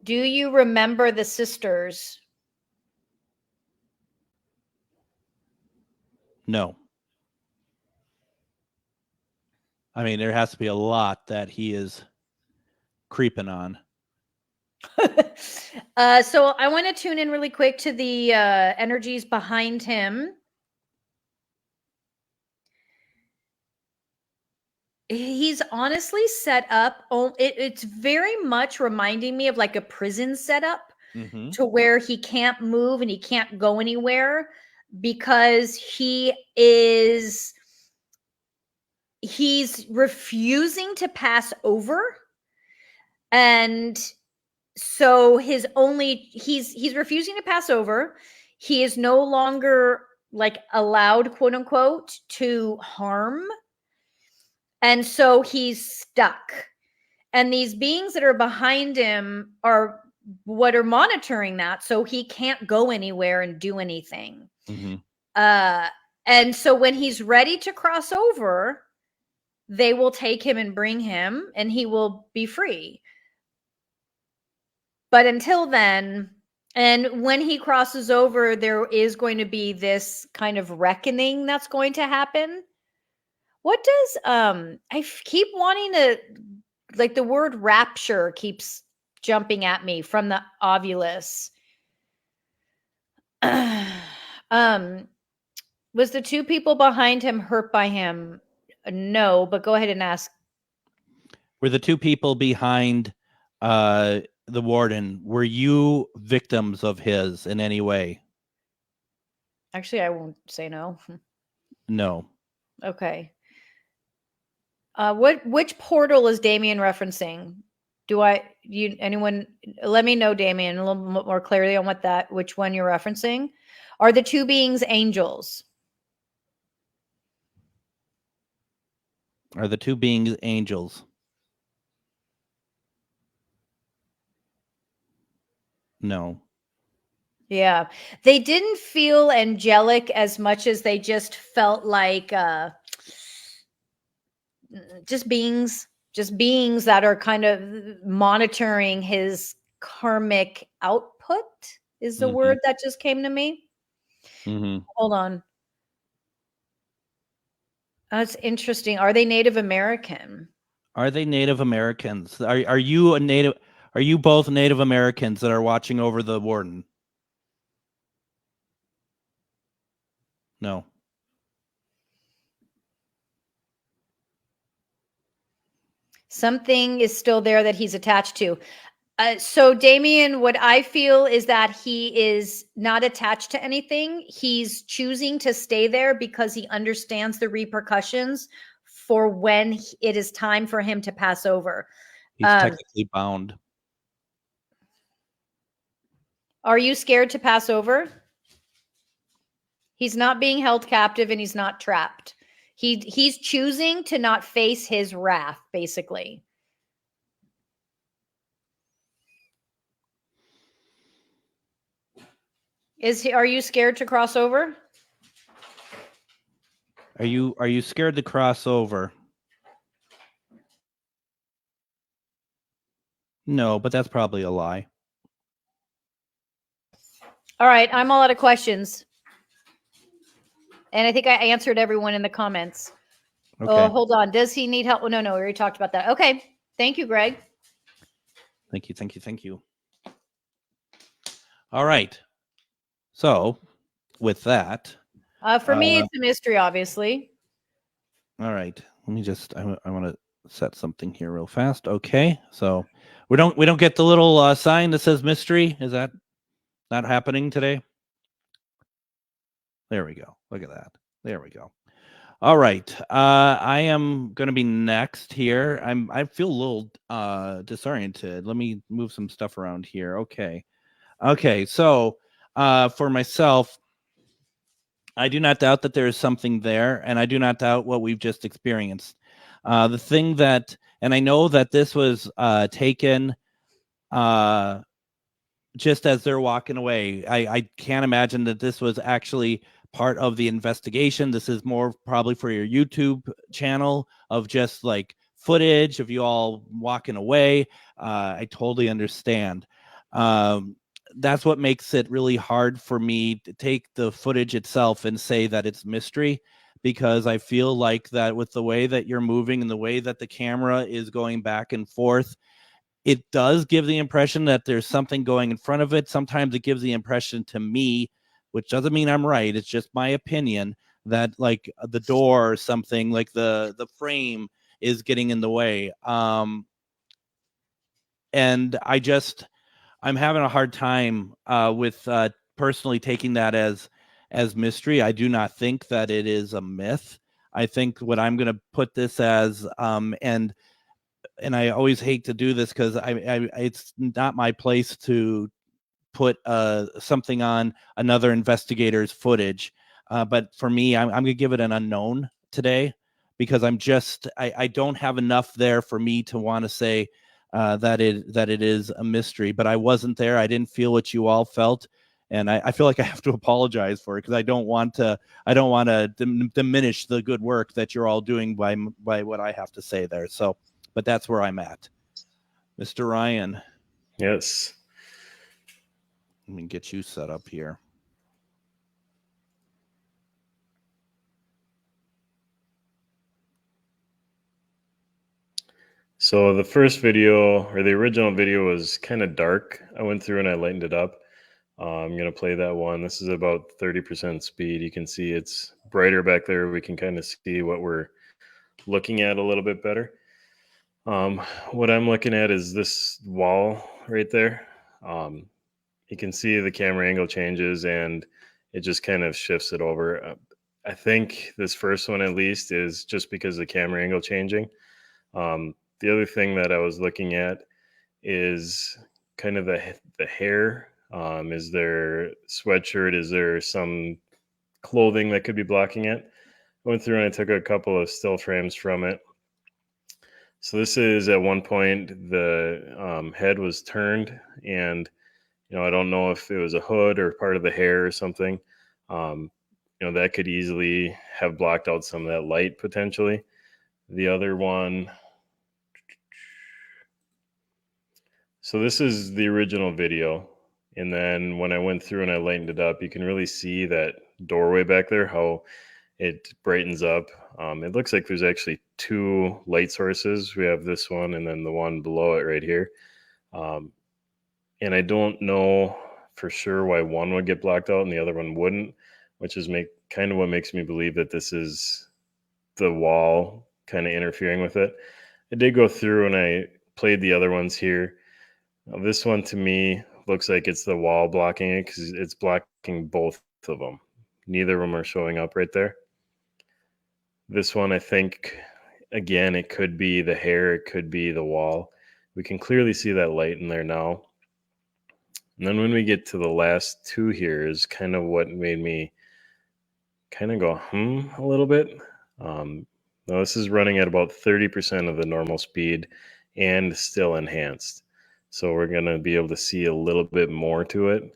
Do you remember the sisters? No. I mean, there has to be a lot that he is creeping on. So I want to tune in really quick to the energies behind him. He's honestly set up. It's very much reminding me of like a prison setup Mm-hmm. to where he can't move and he can't go anywhere because he's refusing to pass over. And so he's refusing to pass over. He is no longer like allowed, quote unquote, to harm. And so he's stuck. And these beings that are behind him are what are monitoring that. So he can't go anywhere and do anything. Mm-hmm. And so when he's ready to cross over, they will take him and bring him and he will be free. But until then, and when he crosses over, there is going to be this kind of reckoning that's going to happen. What does keep wanting to, like, the word rapture keeps jumping at me from the Ovulus. Was the two people behind him hurt by him? No, but go ahead and ask. Were the two people behind the warden, were you victims of his in any way? Actually, I won't say no. No. Okay. Which portal is Damien referencing? Anyone let me know, Damien, a little more clearly on which one you're referencing? Are the two beings angels? Are the two beings angels? No. Yeah. They didn't feel angelic as much as they just felt like just beings that are kind of monitoring his karmic output is the word that just came to me. Mm-hmm. Hold on. That's interesting. Are they Native American? Are they Native Americans? Are you a Native? Are you both Native Americans that are watching over the warden? No. Something is still there that he's attached to. So Damien, what I feel is that he is not attached to anything. He's choosing to stay there because he understands the repercussions for when it is time for him to pass over. He's technically bound. Are you scared to pass over? He's not being held captive and he's not trapped. He's choosing to not face his wrath, basically. Are you scared to cross over? Are you scared to cross over? No, but that's probably a lie. All right, I'm all out of questions. And I think I answered everyone in the comments. Okay. Oh, hold on. Does he need help? Oh, no, we already talked about that. Okay. Thank you, Greg. Thank you. All right. So with that, For me, it's a mystery, obviously. all right. Let me just. I want to set something here real fast. Okay. So we don't get the little sign that says mystery. Is that not happening today? There we go. Look at that. There we go. All right. I am going to be next here. I feel a little disoriented. Let me move some stuff around here. Okay. Okay. So for myself, I do not doubt that there is something there, and I do not doubt what we've just experienced. The thing that, and I know that this was taken just as they're walking away. I can't imagine that this was actually part of the investigation. This is more probably for your YouTube channel of just like footage of you all walking away. I totally understand. That's what makes it really hard for me to take the footage itself and say that it's mystery, because I feel like that with the way that you're moving and the way that the camera is going back and forth, it does give the impression that there's something going in front of it. Sometimes it gives the impression to me, which doesn't mean I'm right, it's just my opinion, that like the door or something, like the frame is getting in the way. And I'm having a hard time with personally taking that as mystery. I do not think that it is a myth. I think what I'm going to put this as, and I always hate to do this because it's not my place to put something on another investigator's footage. But for me, I'm going to give it an unknown today, because I don't have enough there for me to want to say that it is a mystery. But I wasn't there. I didn't feel what you all felt. And I feel like I have to apologize for it, because I don't want to diminish the good work that you're all doing by what I have to say there. So, but that's where I'm at. Mr. Ryan. Yes. Let me get you set up here. So the first video, or the original video, was kind of dark. I went through and I lightened it up. I'm going to play that one. This is about 30% speed. You can see it's brighter back there. We can kind of see what we're looking at a little bit better. What I'm looking at is this wall right there. You can see the camera angle changes and it just kind of shifts it over. I think this first one at least is just because of the camera angle changing. The other thing that I was looking at is kind of the hair. Is there sweatshirt? Is there some clothing that could be blocking it? I went through and I took a couple of still frames from it. So this is at one point the head was turned, and I don't know if it was a hood or part of the hair or something. That could easily have blocked out some of that light potentially. The other one. So this is the original video. And then when I went through and I lightened it up, you can really see that doorway back there, how it brightens up. It looks like there's actually two light sources. We have this one and then the one below it right here. And I don't know for sure why one would get blocked out and the other one wouldn't, which is kind of what makes me believe that this is the wall kind of interfering with it. I did go through and I played the other ones here. Now, this one to me looks like it's the wall blocking it, because it's blocking both of them. Neither of them are showing up right there. This one, I think, again, it could be the hair, it could be the wall. We can clearly see that light in there now. And then when we get to the last two here is kind of what made me kind of go, a little bit. Now this is running at about 30% of the normal speed and still enhanced. So we're going to be able to see a little bit more to it.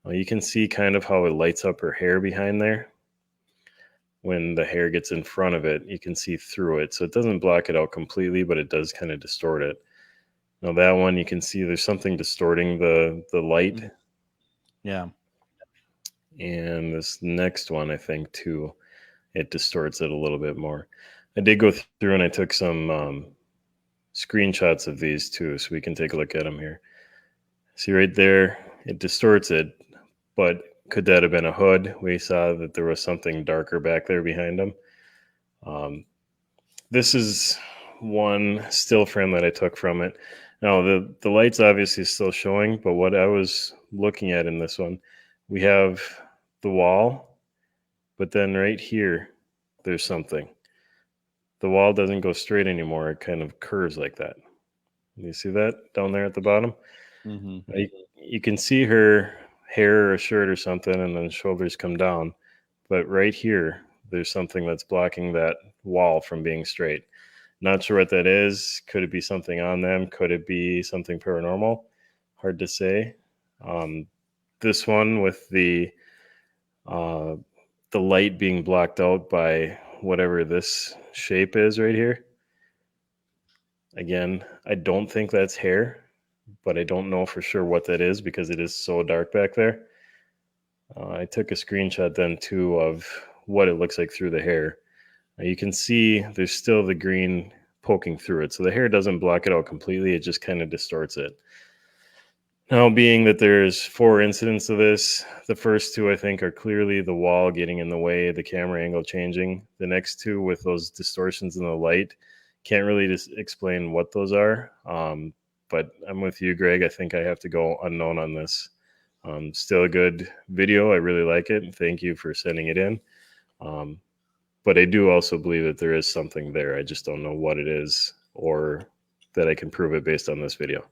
You can see kind of how it lights up her hair behind there. When the hair gets in front of it, you can see through it. So it doesn't block it out completely, but it does kind of distort it. Now that one, you can see there's something distorting the light. Yeah. And this next one, I think, too, it distorts it a little bit more. I did go through and I took some screenshots of these too, so we can take a look at them here. See right there, it distorts it. But could that have been a hood? We saw that there was something darker back there behind him. This is one still frame that I took from it. Now, the light's obviously still showing, but what I was looking at in this one, we have the wall, but then right here, there's something. The wall doesn't go straight anymore. It kind of curves like that. You see that down there at the bottom? Mm-hmm. You can see her hair or a shirt or something, and then shoulders come down. But right here, there's something that's blocking that wall from being straight. Not sure what that is. Could it be something on them? Could it be something paranormal? Hard to say. This one with the light being blocked out by whatever this shape is right here. Again, I don't think that's hair, but I don't know for sure what that is because it is so dark back there. I took a screenshot then too of what it looks like through the hair. You can see there's still the green poking through it. So the hair doesn't block it out completely. It just kind of distorts it. Now, being that there's 4 incidents of this, the first 2 I think are clearly the wall getting in the way, the camera angle changing. The next 2 with those distortions in the light, can't really just explain what those are. But I'm with you, Greg. I think I have to go unknown on this. Still a good video. I really like it. Thank you for sending it in. But I do also believe that there is something there. I just don't know what it is or that I can prove it based on this video.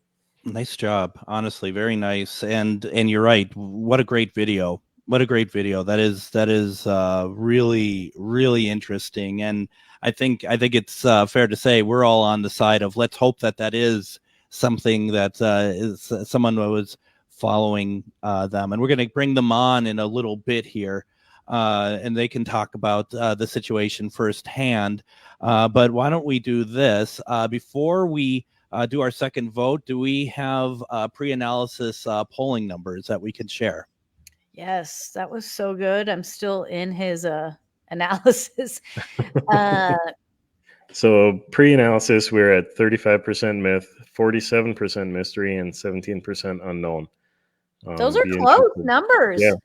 Nice job. Honestly, very nice. And you're right. What a great video. What a great video. That is really, really interesting. And I think it's fair to say we're all on the side of let's hope that is something that is someone who was following them. And we're going to bring them on in a little bit here. And they can talk about the situation firsthand. But why don't we do this? Before we do our second vote, do we have pre-analysis polling numbers that we can share? Yes, that was so good. I'm still in his analysis. So pre-analysis, we're at 35% myth, 47% mystery, and 17% unknown. Those are close numbers. Yeah,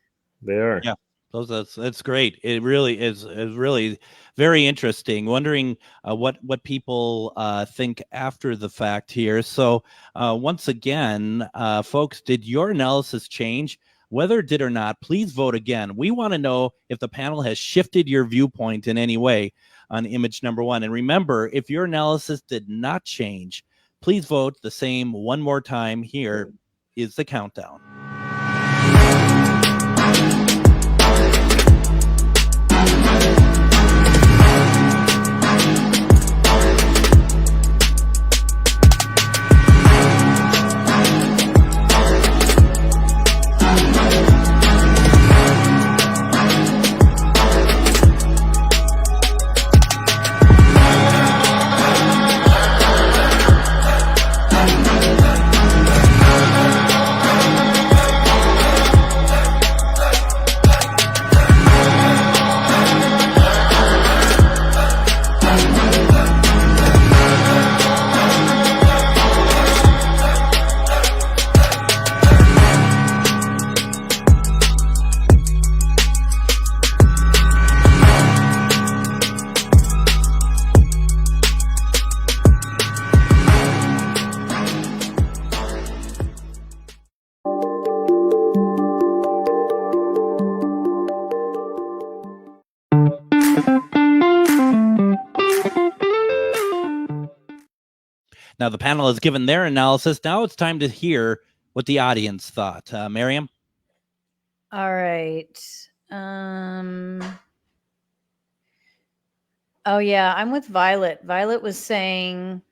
they are. Yeah. That's great. It really is really very interesting. Wondering what people think after the fact here. So once again, folks, did your analysis change? Whether it did or not, please vote again. We want to know if the panel has shifted your viewpoint in any way on image number 1. And remember, if your analysis did not change, please vote the same one more time. Here is the countdown. Now the panel has given their analysis. Now it's time to hear what the audience thought. Miriam? All right. Oh, yeah, I'm with Violet. Violet was saying,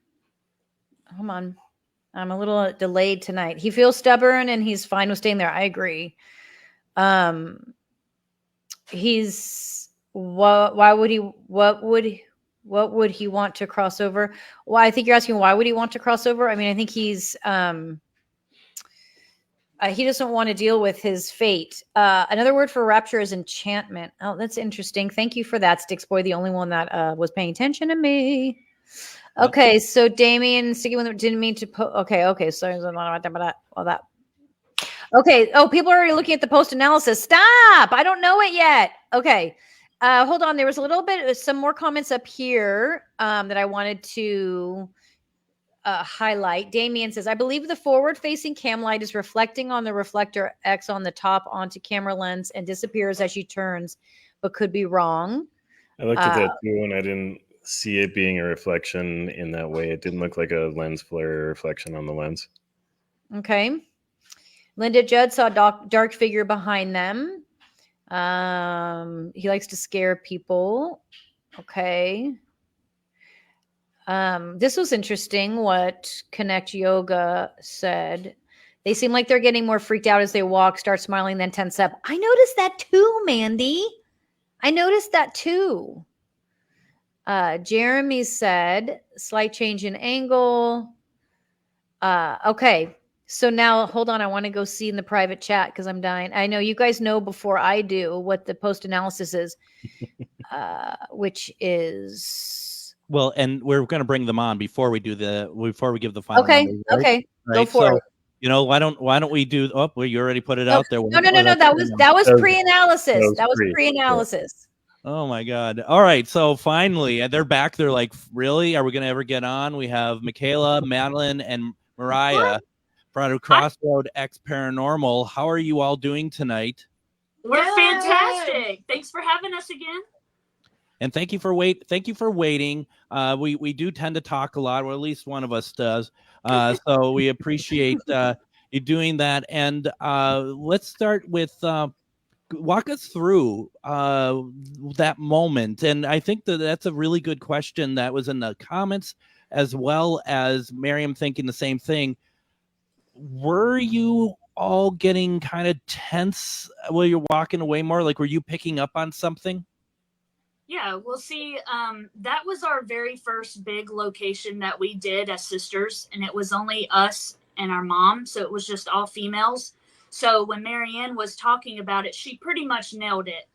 hold on, I'm a little delayed tonight. He feels stubborn and he's fine with staying there. I agree. What would he want to cross over? Well, I think you're asking why would he want to cross over? I mean, I think he's he doesn't want to deal with his fate. Another word for rapture is enchantment. Oh, that's interesting. Thank you for that, Sticks Boy, the only one that was paying attention to me. Okay, so Damien, Sticky one that didn't mean to put. Okay, sorry. Well, that. Okay. Oh, people are already looking at the post analysis. Stop. I don't know it yet. Okay. Hold on. There was a little bit, some more comments up here that I wanted to highlight. Damien says, I believe the forward facing cam light is reflecting on the reflector X on the top onto camera lens and disappears as she turns, but could be wrong. I looked at that too, and I didn't see it being a reflection in that way. It didn't look like a lens flare reflection on the lens. Okay. Linda Judd saw dark figure behind them. He likes to scare people. Okay. This was interesting what Connect Yoga said. They seem like they're getting more freaked out as they walk, start smiling, then tense up. I noticed that too, Mandy. I noticed that too. Jeremy said, slight change in angle. Okay. So now, hold on. I want to go see in the private chat because I'm dying. I know you guys know before I do what the post analysis is, which is... Well, and we're going to bring them on before we give the final. Okay. numbers, right? Okay. Right? Go for it. You know, why don't we do? Oh, well, you already put it out there. No. That was pre-analysis. That was pre-analysis. Oh my God. All right. So finally, they're back. They're like, really? Are we going to ever get on? We have Michaela, Madeline, and Mariah from Crossroad X Paranormal. How are you all doing tonight? We're fantastic. Thanks for having us again. And thank you for waiting. We do tend to talk a lot, or at least one of us does. So we appreciate you doing that. And let's start with walk us through that moment. And I think that's a really good question that was in the comments, as well as Miriam thinking the same thing. Were you all getting kind of tense while you're walking away more? Like, were you picking up on something? Yeah, well, see, that was our very first big location that we did as sisters, and it was only us and our mom, so it was just all females. So when Marianne was talking about it, she pretty much nailed it.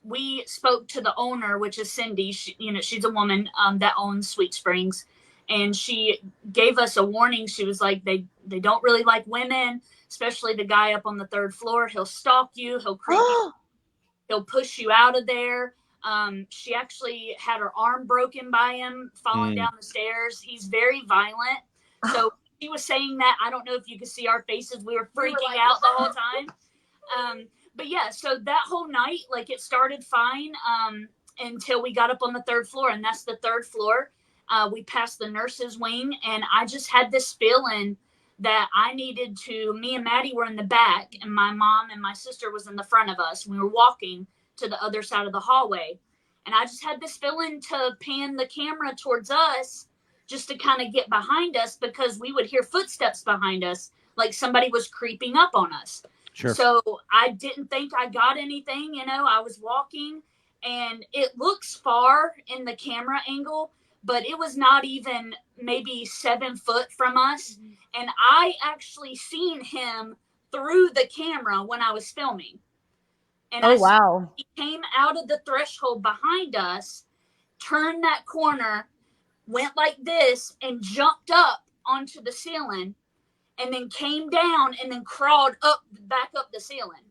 We spoke to the owner, which is Cindy. She's a woman that owns Sweet Springs, and she gave us a warning. She was like, they don't really like women, especially the guy up on the third floor. He'll stalk you. He'll creep you. He'll push you out of there. She actually had her arm broken by him falling down the stairs. He's very violent. So she was saying that. I don't know if you could see our faces. We were freaking out the whole time. But yeah, so that whole night, like, it started fine until we got up on the third floor, and that's the third floor. We passed the nurse's wing, and I just had this feeling that I needed to, me and Maddie were in the back, and my mom and my sister was in the front of us. We were walking to the other side of the hallway, and I just had this feeling to pan the camera towards us just to kind of get behind us, because we would hear footsteps behind us, like somebody was creeping up on us. Sure. So I didn't think I got anything. I was walking, and it looks far in the camera angle, but it was not even maybe 7 foot from us. And I actually seen him through the camera when I was filming. And wow. He came out of the threshold behind us, turned that corner, went like this, and jumped up onto the ceiling, and then came down and then crawled back up the ceiling.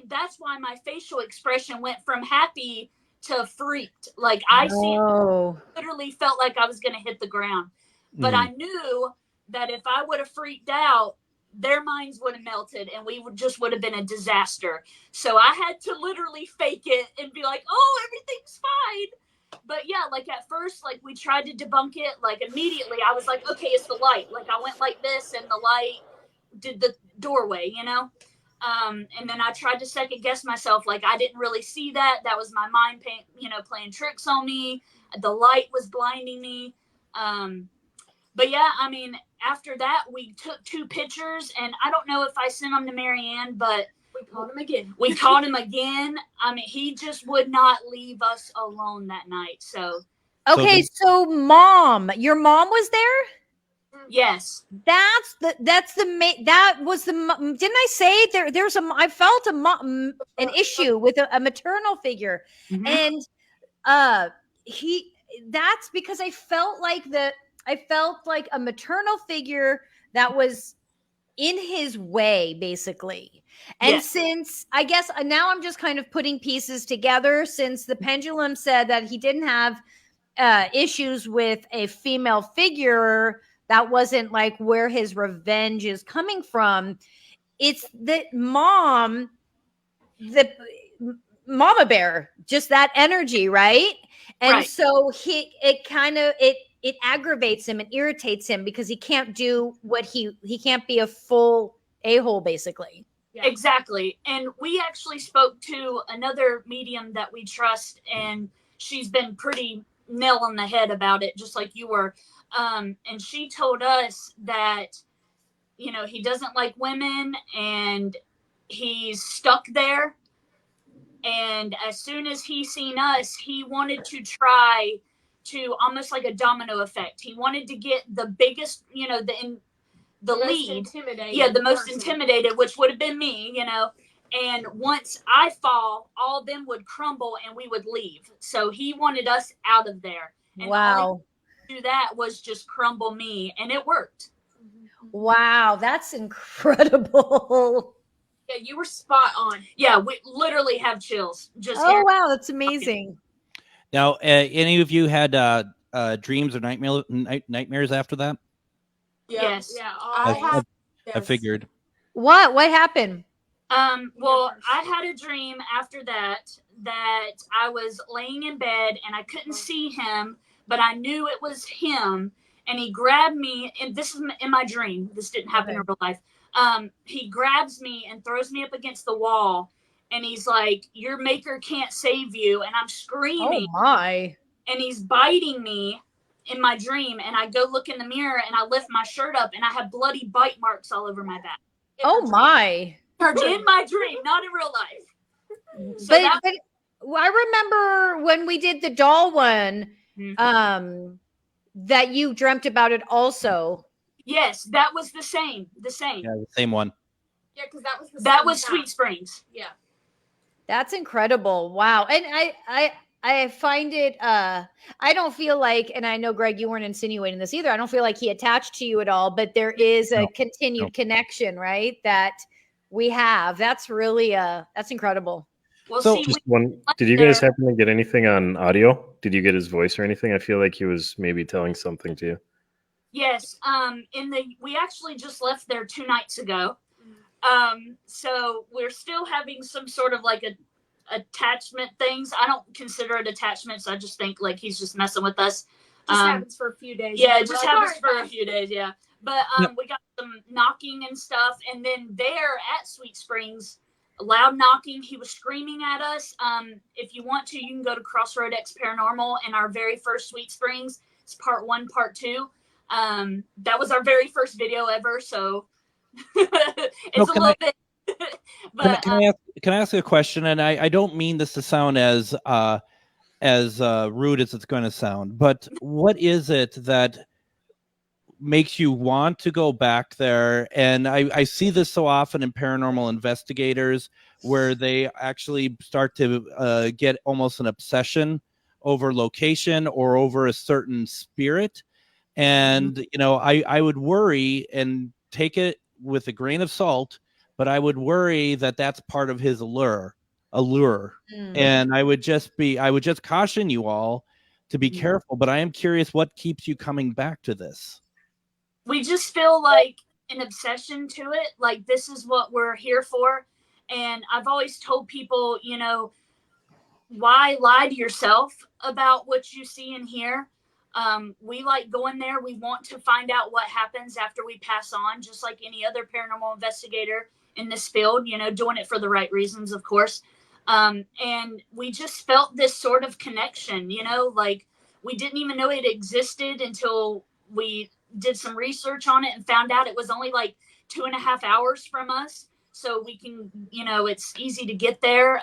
That's why my facial expression went from happy to freaked. Like, I literally felt like I was going to hit the ground. But I knew that if I would have freaked out, their minds would have melted, and we would have been a disaster. So I had to literally fake it and be like, oh, everything's fine. But yeah, like, at first, like, we tried to debunk it. Like, immediately I was like, okay, it's the light. Like, I went like this, and the light did the doorway, and then I tried to second guess myself. Like, I didn't really see that. That was my mind playing tricks on me. The light was blinding me. But yeah, I mean, after that, we took 2 pictures, and I don't know if I sent them to Marianne, but we caught him again. I mean, he just would not leave us alone that night. So. Okay. So mom, your mom was there? Yes. That was didn't I say there's I felt an issue with a maternal figure. Mm-hmm. And that's because I felt like a maternal figure that was in his way, basically. And Yes. since I guess now I'm just kind of putting pieces together, since the pendulum said that he didn't have issues with a female figure, that wasn't like where his revenge is coming from. It's the mom, the mama bear, just that energy, right? And Right. so it aggravates him and irritates him because he can't do what he can't be a full a-hole, basically. Yeah. Exactly. And we actually spoke to another medium that we trust, and she's been pretty nail on the head about it, just like you were. And she told us that, you know, he doesn't like women and he's stuck there. And as soon as he seen us, he wanted to try to almost like a domino effect. He wanted to get the biggest, you know, the Most lead. intimidating Yeah, the most person. intimidated, which would have been me, you know. And once I fall, all of them would crumble and we would leave. So he wanted us out of there. And the only Wow. way to do that was just crumble me, and it worked. Wow, that's incredible. Yeah, you were spot on. Yeah, we literally have chills. Just Oh hearing- wow, that's amazing. Now, any of you had dreams or nightmares after that? Yes. Yeah. I- All I figured. What happened? Well, Universe. I had a dream after that I was laying in bed and I couldn't see him, but I knew it was him. And he grabbed me, and this is in my dream. This didn't happen in real life. He grabs me and throws me up against the wall, and he's like, "Your maker can't save you." And I'm screaming, Oh my. and he's biting me in my dream. And I go look in the mirror, and I lift my shirt up, and I have bloody bite marks all over my back. Oh my. In my dream, not in real life. So But, that- but I remember when we did the doll one, Mhm. that you dreamt about it also. Yes, that was the same. The same. Yeah, the same one. Yeah, because that was the That same was time. Sweet Springs. Yeah. That's incredible. Wow. And I find it I don't feel like, and I know Greg, you weren't insinuating this either. I don't feel like he attached to you at all, but there is a No, continued no. connection, right? That we have. That's really that's incredible. Well, So- see, Just one. Did you guys happen to get anything on audio? Did you get his voice or anything? I feel like he was maybe telling something to you. yes. We actually just left there 2 nights ago. So we're still having some sort of like a attachment things. I don't consider it attachments. I just think like he's just messing with us. Just happens for a few days. Yeah, We're it just like, happens "All for right, a few days. Yeah. But we got some knocking and stuff. And then there at Sweet Springs, loud knocking. He was screaming at us. If you want to, you can go to Crossroad X Paranormal and our very first Sweet Springs. It's part 1, part 2. That was our very first video ever. So it's No, a little bit. But Can I ask you a question? And I don't mean this to sound as rude as it's going to sound, but what is it that makes you want to go back there? And I see this so often in paranormal investigators where they actually start to get almost an obsession over location or over a certain spirit. And, you know, I would worry and take it with a grain of salt, but I would worry that that's part of his allure. And I would just caution you all to be careful, but I am curious what keeps you coming back to this. we just feel like an obsession to it. Like this is what we're here for. And I've always told people, you know, why lie to yourself about what you see and hear? We like going there. We want to find out what happens after we pass on, just like any other paranormal investigator in this field, you know, doing it for the right reasons, of course. And we just felt this sort of connection, you know, like we didn't even know it existed until we did some research on it and found out it was only like 2.5 hours from us. So we can, you know, it's easy to get there.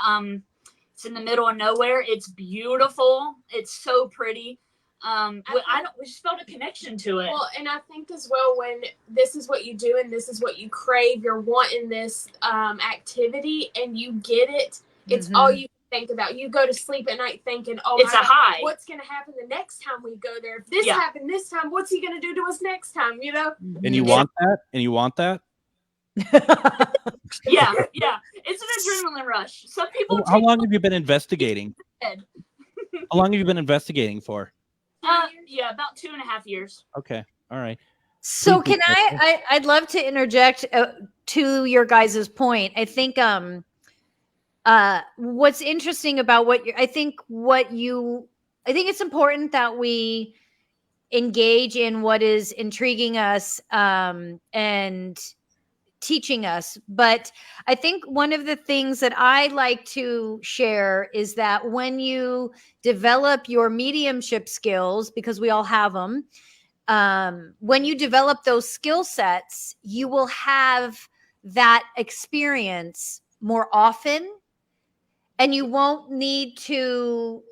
It's in the middle of nowhere. It's beautiful. It's so pretty. We just felt a connection to it. Well, and I think as well, when this is what you do and this is what you crave, you're wanting this activity and you get it, it's all you think about. You go to sleep at night thinking, oh, it's my a God, high. what's going to happen the next time we go there? If this Yeah. happened this time, what's he going to do to us next time, you know? And you want that? And you want that? Yeah, it's an adrenaline rush. Some people How take long have you been investigating? head. How long have you been investigating for? Yeah, about 2.5 years. Okay. All right. So Please can do, Nicole. I'd love to interject to your guys' point. I think what's interesting about I think it's important that we engage in what is intriguing us and teaching us. But I think one of the things that I like to share is that when you develop your mediumship skills, because we all have them, when you develop those skill sets, you will have that experience more often, and you won't need to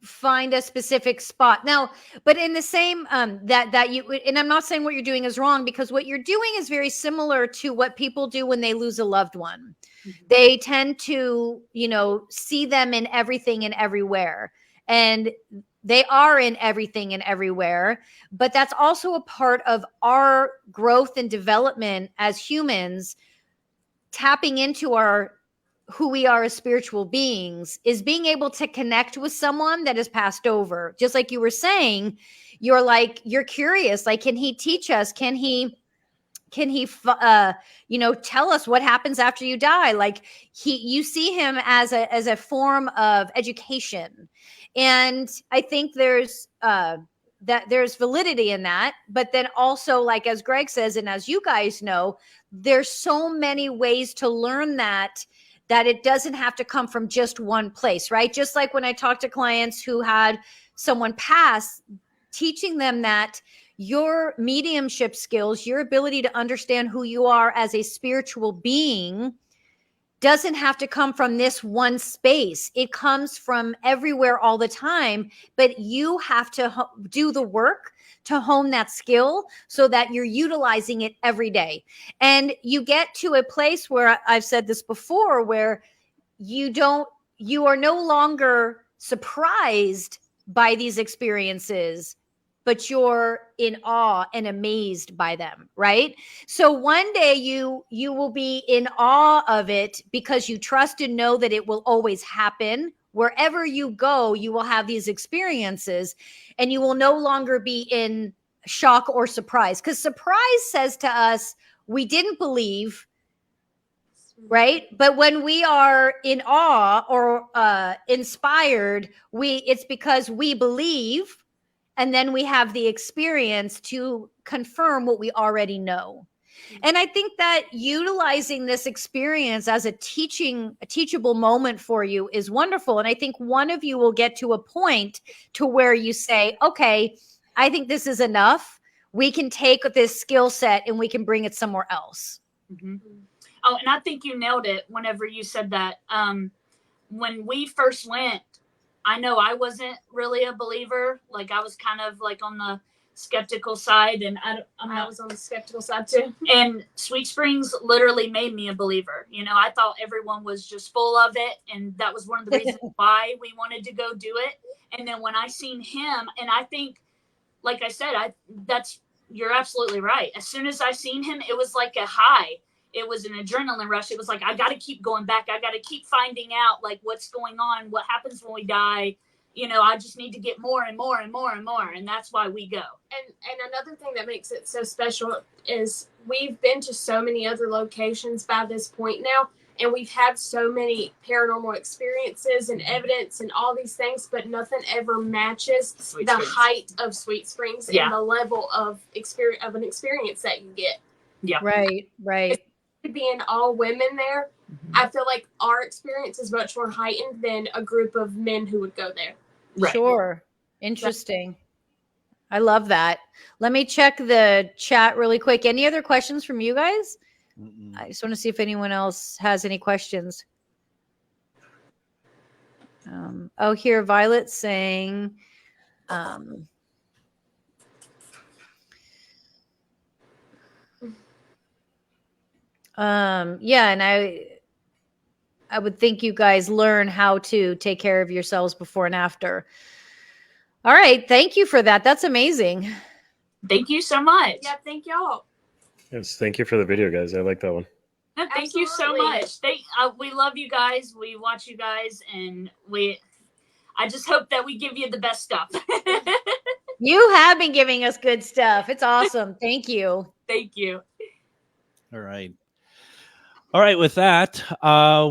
find a specific spot now. But in the same that you, and I'm not saying what you're doing is wrong, because what you're doing is very similar to what people do when they lose a loved one. They tend to, see them in everything and everywhere, and they are in everything and everywhere. But that's also a part of our growth and development as humans. Tapping into who we are as spiritual beings is being able to connect with someone that has passed over. Just like you were saying, you're curious, like, can he teach us? Can he tell us what happens after you die? Like, you see him as a form of education. And I think there's validity in that. But then also, like, as Greg says, and as you guys know, there's so many ways to learn that it doesn't have to come from just one place, right? Just like when I talk to clients who had someone pass, teaching them that your mediumship skills, your ability to understand who you are as a spiritual being, doesn't have to come from this one space. It comes from everywhere all the time, but you have to do the work to hone that skill so that you're utilizing it every day. And you get to a place where, I've said this before, where you are no longer surprised by these experiences, but you're in awe and amazed by them, right? So one day you will be in awe of it because you trust and know that it will always happen. Wherever you go, you will have these experiences, and you will no longer be in shock or surprise, because surprise says to us, we didn't believe, right? But when we are in awe or inspired, it's because we believe. And then we have the experience to confirm what we already know. And I think that utilizing this experience as a teachable moment for you is wonderful. And I think one of you will get to a point to where you say, okay, I think this is enough. We can take this skill set and we can bring it somewhere else. Mm-hmm. Oh, and I think you nailed it whenever you said that. When we first went, I know I wasn't really a believer. Like, I was kind of like on the skeptical side, and I was on the skeptical side too. And Sweet Springs literally made me a believer. I thought everyone was just full of it, and that was one of the reasons why we wanted to go do it. And then when I seen him, and I think, like I said, you're absolutely right. As soon as I seen him, it was like a high. It was an adrenaline rush. It was like, I got to keep going back. I got to keep finding out, like, what's going on, what happens when we die. I just need to get more and more and more and more. And that's why we go. And another thing that makes it so special is we've been to so many other locations by this point now. And we've had so many paranormal experiences and evidence and all these things, but nothing ever matches the height of Sweet Springs and the level of an experience that you get. Yeah. Right. Being all women there, I feel like our experience is much more heightened than a group of men who would go there. Right. Sure. Interesting. I love that. Let me check the chat really quick. Any other questions from you guys? I just want to see if anyone else has any questions. Here, Violet saying, yeah, and I would think you guys learn how to take care of yourselves before and after. All right. Thank you for that. That's amazing. Thank you so much. Yeah, thank y'all. Yes, thank you for the video, guys. I like that one. Thank you so Absolutely. much. We love you guys. We watch you guys, and I just hope that we give you the best stuff. You have been giving us good stuff. It's awesome. Thank you. Thank you. All right. All right, with that,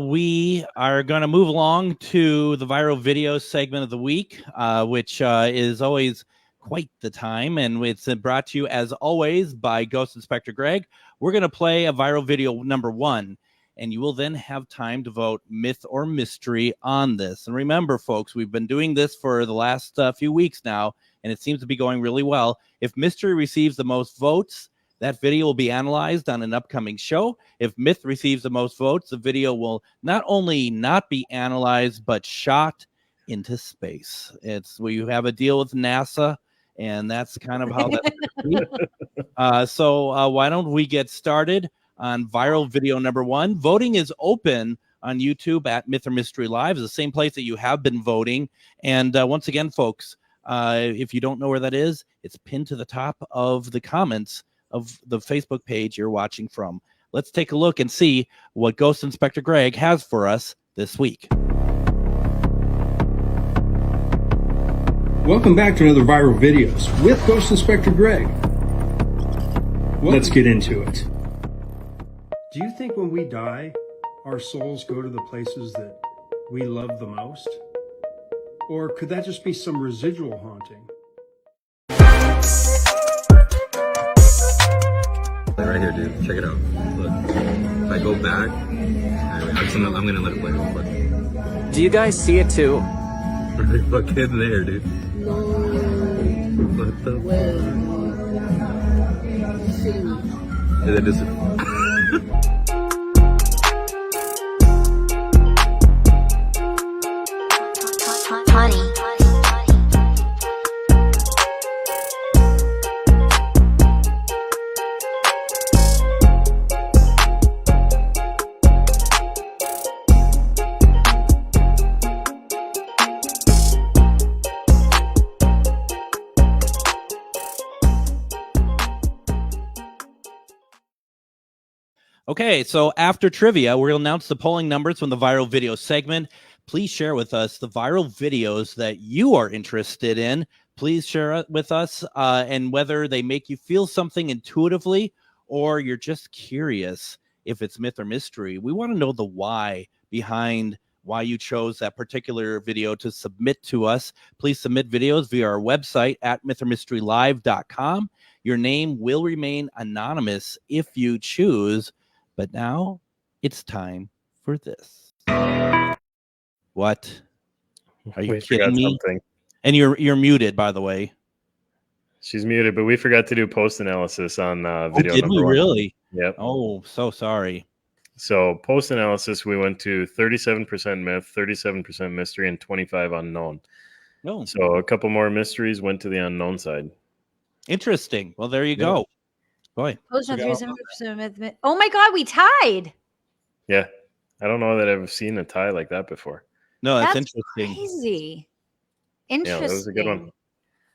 we are going to move along to the viral video segment of the week, which is always quite the time. And it's brought to you, as always, by Ghost Inspector Greg. We're going to play a viral video number 1, and you will then have time to vote myth or mystery on this. And remember, folks, we've been doing this for the last few weeks now, and it seems to be going really well. If mystery receives the most votes, that video will be analyzed on an upcoming show. If myth receives the most votes, the video will not only not be analyzed, but shot into space. We have a deal with NASA, and that's kind of how that's So why don't we get started on viral video number 1? Voting is open on YouTube at Myth or Mystery Live. It's the same place that you have been voting. And once again, folks, if you don't know where that is, it's pinned to the top of the comments of the Facebook page you're watching from. Let's take a look and see what Ghost Inspector Greg has for us this week. Welcome back to another Viral Videos with Ghost Inspector Greg. Well, let's get into it. Do you think when we die, our souls go to the places that we love the most? Or could that just be some residual haunting? Right here, dude. Check it out. Look. If I go back, I'm gonna let it play real quick. Do you guys see it too? Right fucking there, dude. What the fuck? And then just... Okay, so after trivia, we'll announce the polling numbers from the viral video segment. Please share with us the viral videos that you are interested in. Please share it with us, and whether they make you feel something intuitively or you're just curious if it's myth or mystery. We want to know the why behind why you chose that particular video to submit to us. Please submit videos via our website at mythormysterylive.com. Your name will remain anonymous if you choose. But now it's time for this. What? Are you kidding me? Something. And you're muted, by the way. She's muted, but we forgot to do post analysis on video. Did we 1. really? Yep. Oh, so sorry. So post analysis, we went to 37% myth, 37% mystery, and 25 unknown. Oh, So a couple more mysteries went to the unknown side. interesting. Well, there you go. Boy. Oh my God, we tied. Yeah, I don't know that I've seen a tie like that before. No, that's That's interesting. crazy. Yeah, Interesting. that was a good one.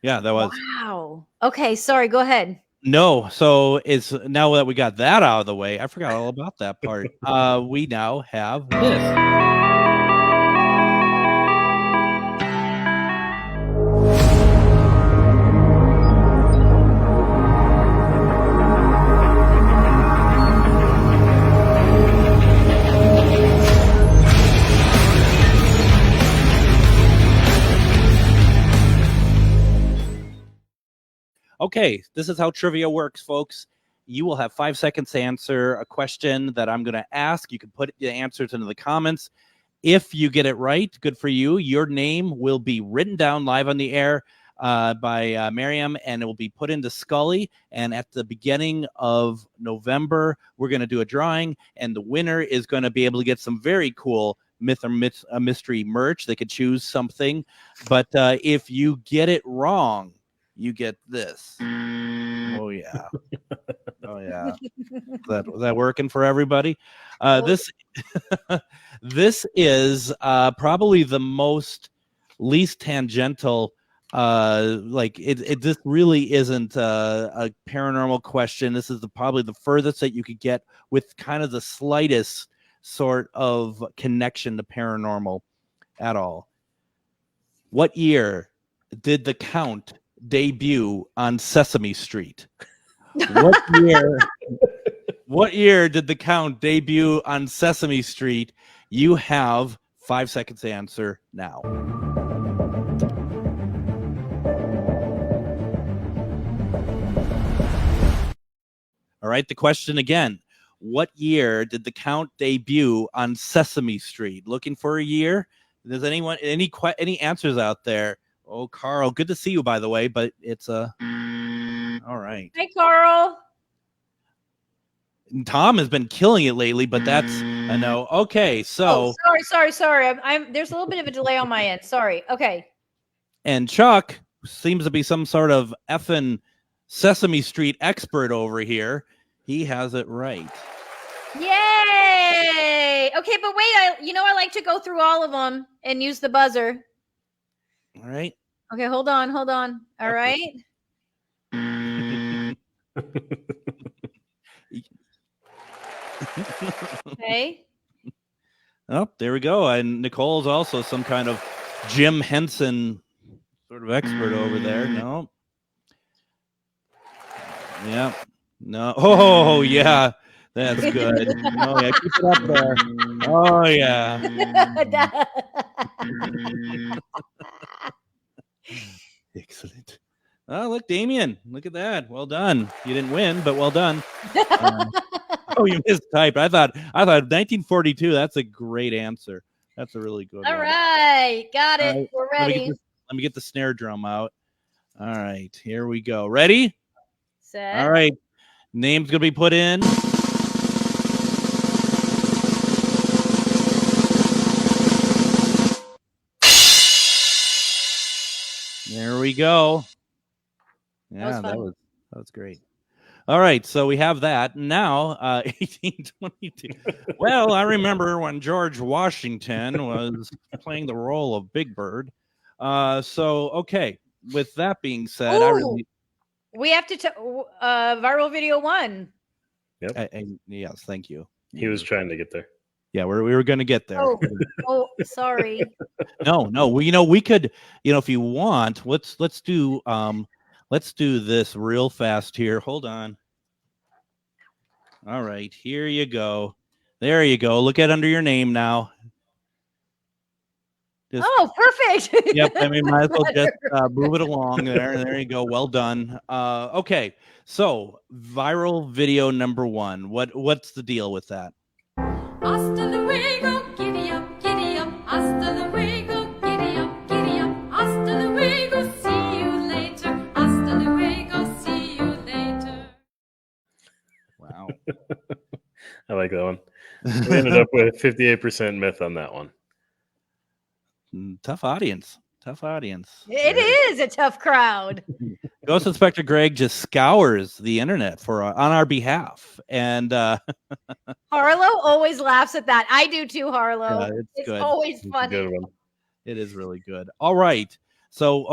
Yeah, that was. Wow. Okay, sorry. Go ahead. No, so it's now that we got that out of the way, I forgot all about that part. We now have this. Okay, this is how trivia works, folks. You will have 5 seconds to answer a question that I'm going to ask. You can put the answers into the comments. If you get it right, good for you. Your name will be written down live on the air by Miriam, and it will be put into Scully. And at the beginning of November, we're going to do a drawing, and the winner is going to be able to get some very cool myth or mystery merch. They could choose something. But if you get it wrong, you get this. Oh yeah. Oh yeah. Is that working for everybody? This this is probably the least tangential Like this really isn't a paranormal question. This is probably the furthest that you could get with kind of the slightest sort of connection to paranormal at all. What year did The Count debut on Sesame Street? What year did The Count debut on Sesame Street? You have 5 seconds to answer now. All right, the question again. What year did The Count debut on Sesame Street? Looking for a year? Does anyone any answers out there? Oh, Carl, good to see you, by the way, but it's all right. Hey, Carl. Tom has been killing it lately, but that's a no. Okay, so sorry. I'm there's a little bit of a delay on my end. Sorry. Okay. And Chuck seems to be some sort of effing Sesame Street expert over here. He has it right. Yay! Okay, but wait, I like to go through all of them and use the buzzer. All right. Okay, hold on. All right. Okay. Oh, there we go. And Nicole's also some kind of Jim Henson sort of expert over there. No. Yeah. No. Oh, yeah. That's good. Oh, yeah. Keep it up there. Oh, yeah. Excellent. Oh, look, Damien. Look at that. Well done. You didn't win, but well done. Oh, you mistyped. I thought 1942. That's a great answer. That's a really good All one. right. Got it. Right. We're ready. Let me get the snare drum out. All right. Here we go. Ready? Set. All right. Name's going to be put in. There we go. Yeah, that was great. All right, so we have that. Now, 1822. Well, I remember when George Washington was playing the role of Big Bird. So, okay, with that being said, we have to viral video 1. Yep. Yes, thank you. He was trying to get there. Yeah, we were going to get there. Oh, sorry. No. Well, we could, if you want, let's do this real fast here. Hold on. All right, here you go. There you go. Look at under your name now. Perfect. Yep. I mean, might as well just move it along there. There you go. Well done. Okay. So viral video number 1. What's the deal with that? Hasta luego, giddy up, hasta luego, giddy up, hasta luego, see you later, hasta luego, see you later. Wow. I like that one. We ended up with 58% myth on that one. Tough audience. It is a tough crowd. Ghost Inspector Greg just scours the internet on our behalf, and Harlow always laughs at that. I do too, Harlow. Yeah, it's good. Always It's a funny. good one. it is really good. All right, so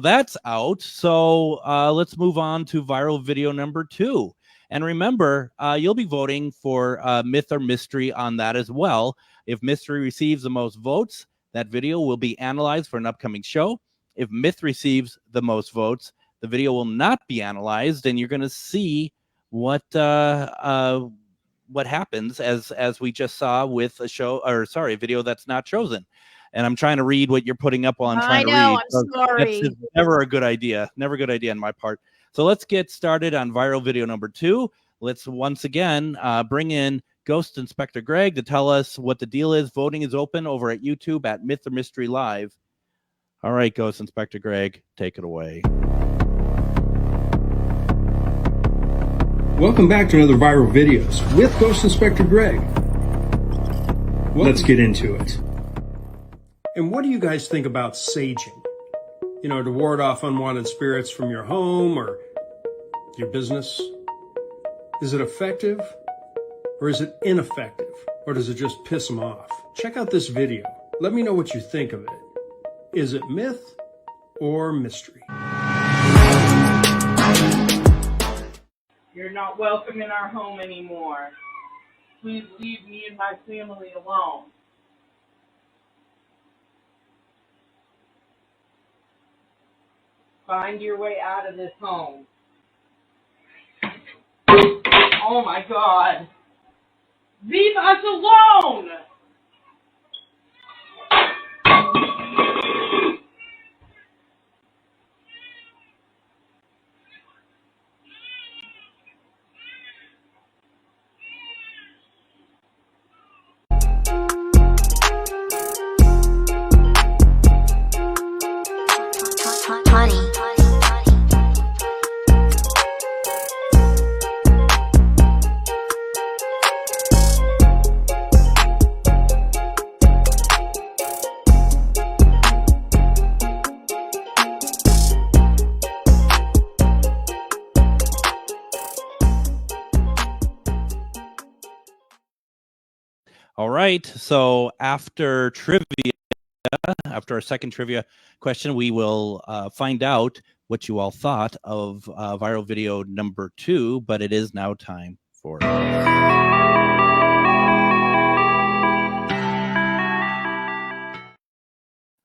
that's out. So let's move on to viral video number 2. And remember, you'll be voting for myth or mystery on that as well. If mystery receives the most votes, that video will be analyzed for an upcoming show. If myth receives the most votes, the video will not be analyzed, and you're going to see what happens as we just saw with a video that's not chosen. And I'm trying to read what you're putting up while I'm trying to read. I'm sorry. That's never a good idea. Never a good idea on my part. So let's get started on viral video number 2. Let's once again bring in Ghost Inspector Greg to tell us what the deal is. Voting is open over at YouTube at Myth or Mystery Live. All right, Ghost Inspector Greg, take it away. Welcome back to another Viral Videos with Ghost Inspector Greg. Let's get into it. And what do you guys think about saging? To ward off unwanted spirits from your home or your business? Is it effective or is it ineffective? Or does it just piss them off? Check out this video. Let me know what you think of it. Is it myth or mystery? You're not welcome in our home anymore. Please leave me and my family alone. Find your way out of this home. Oh my God. Leave us alone! All right. So after our second trivia question, we will find out what you all thought of viral video number 2, but it is now time for.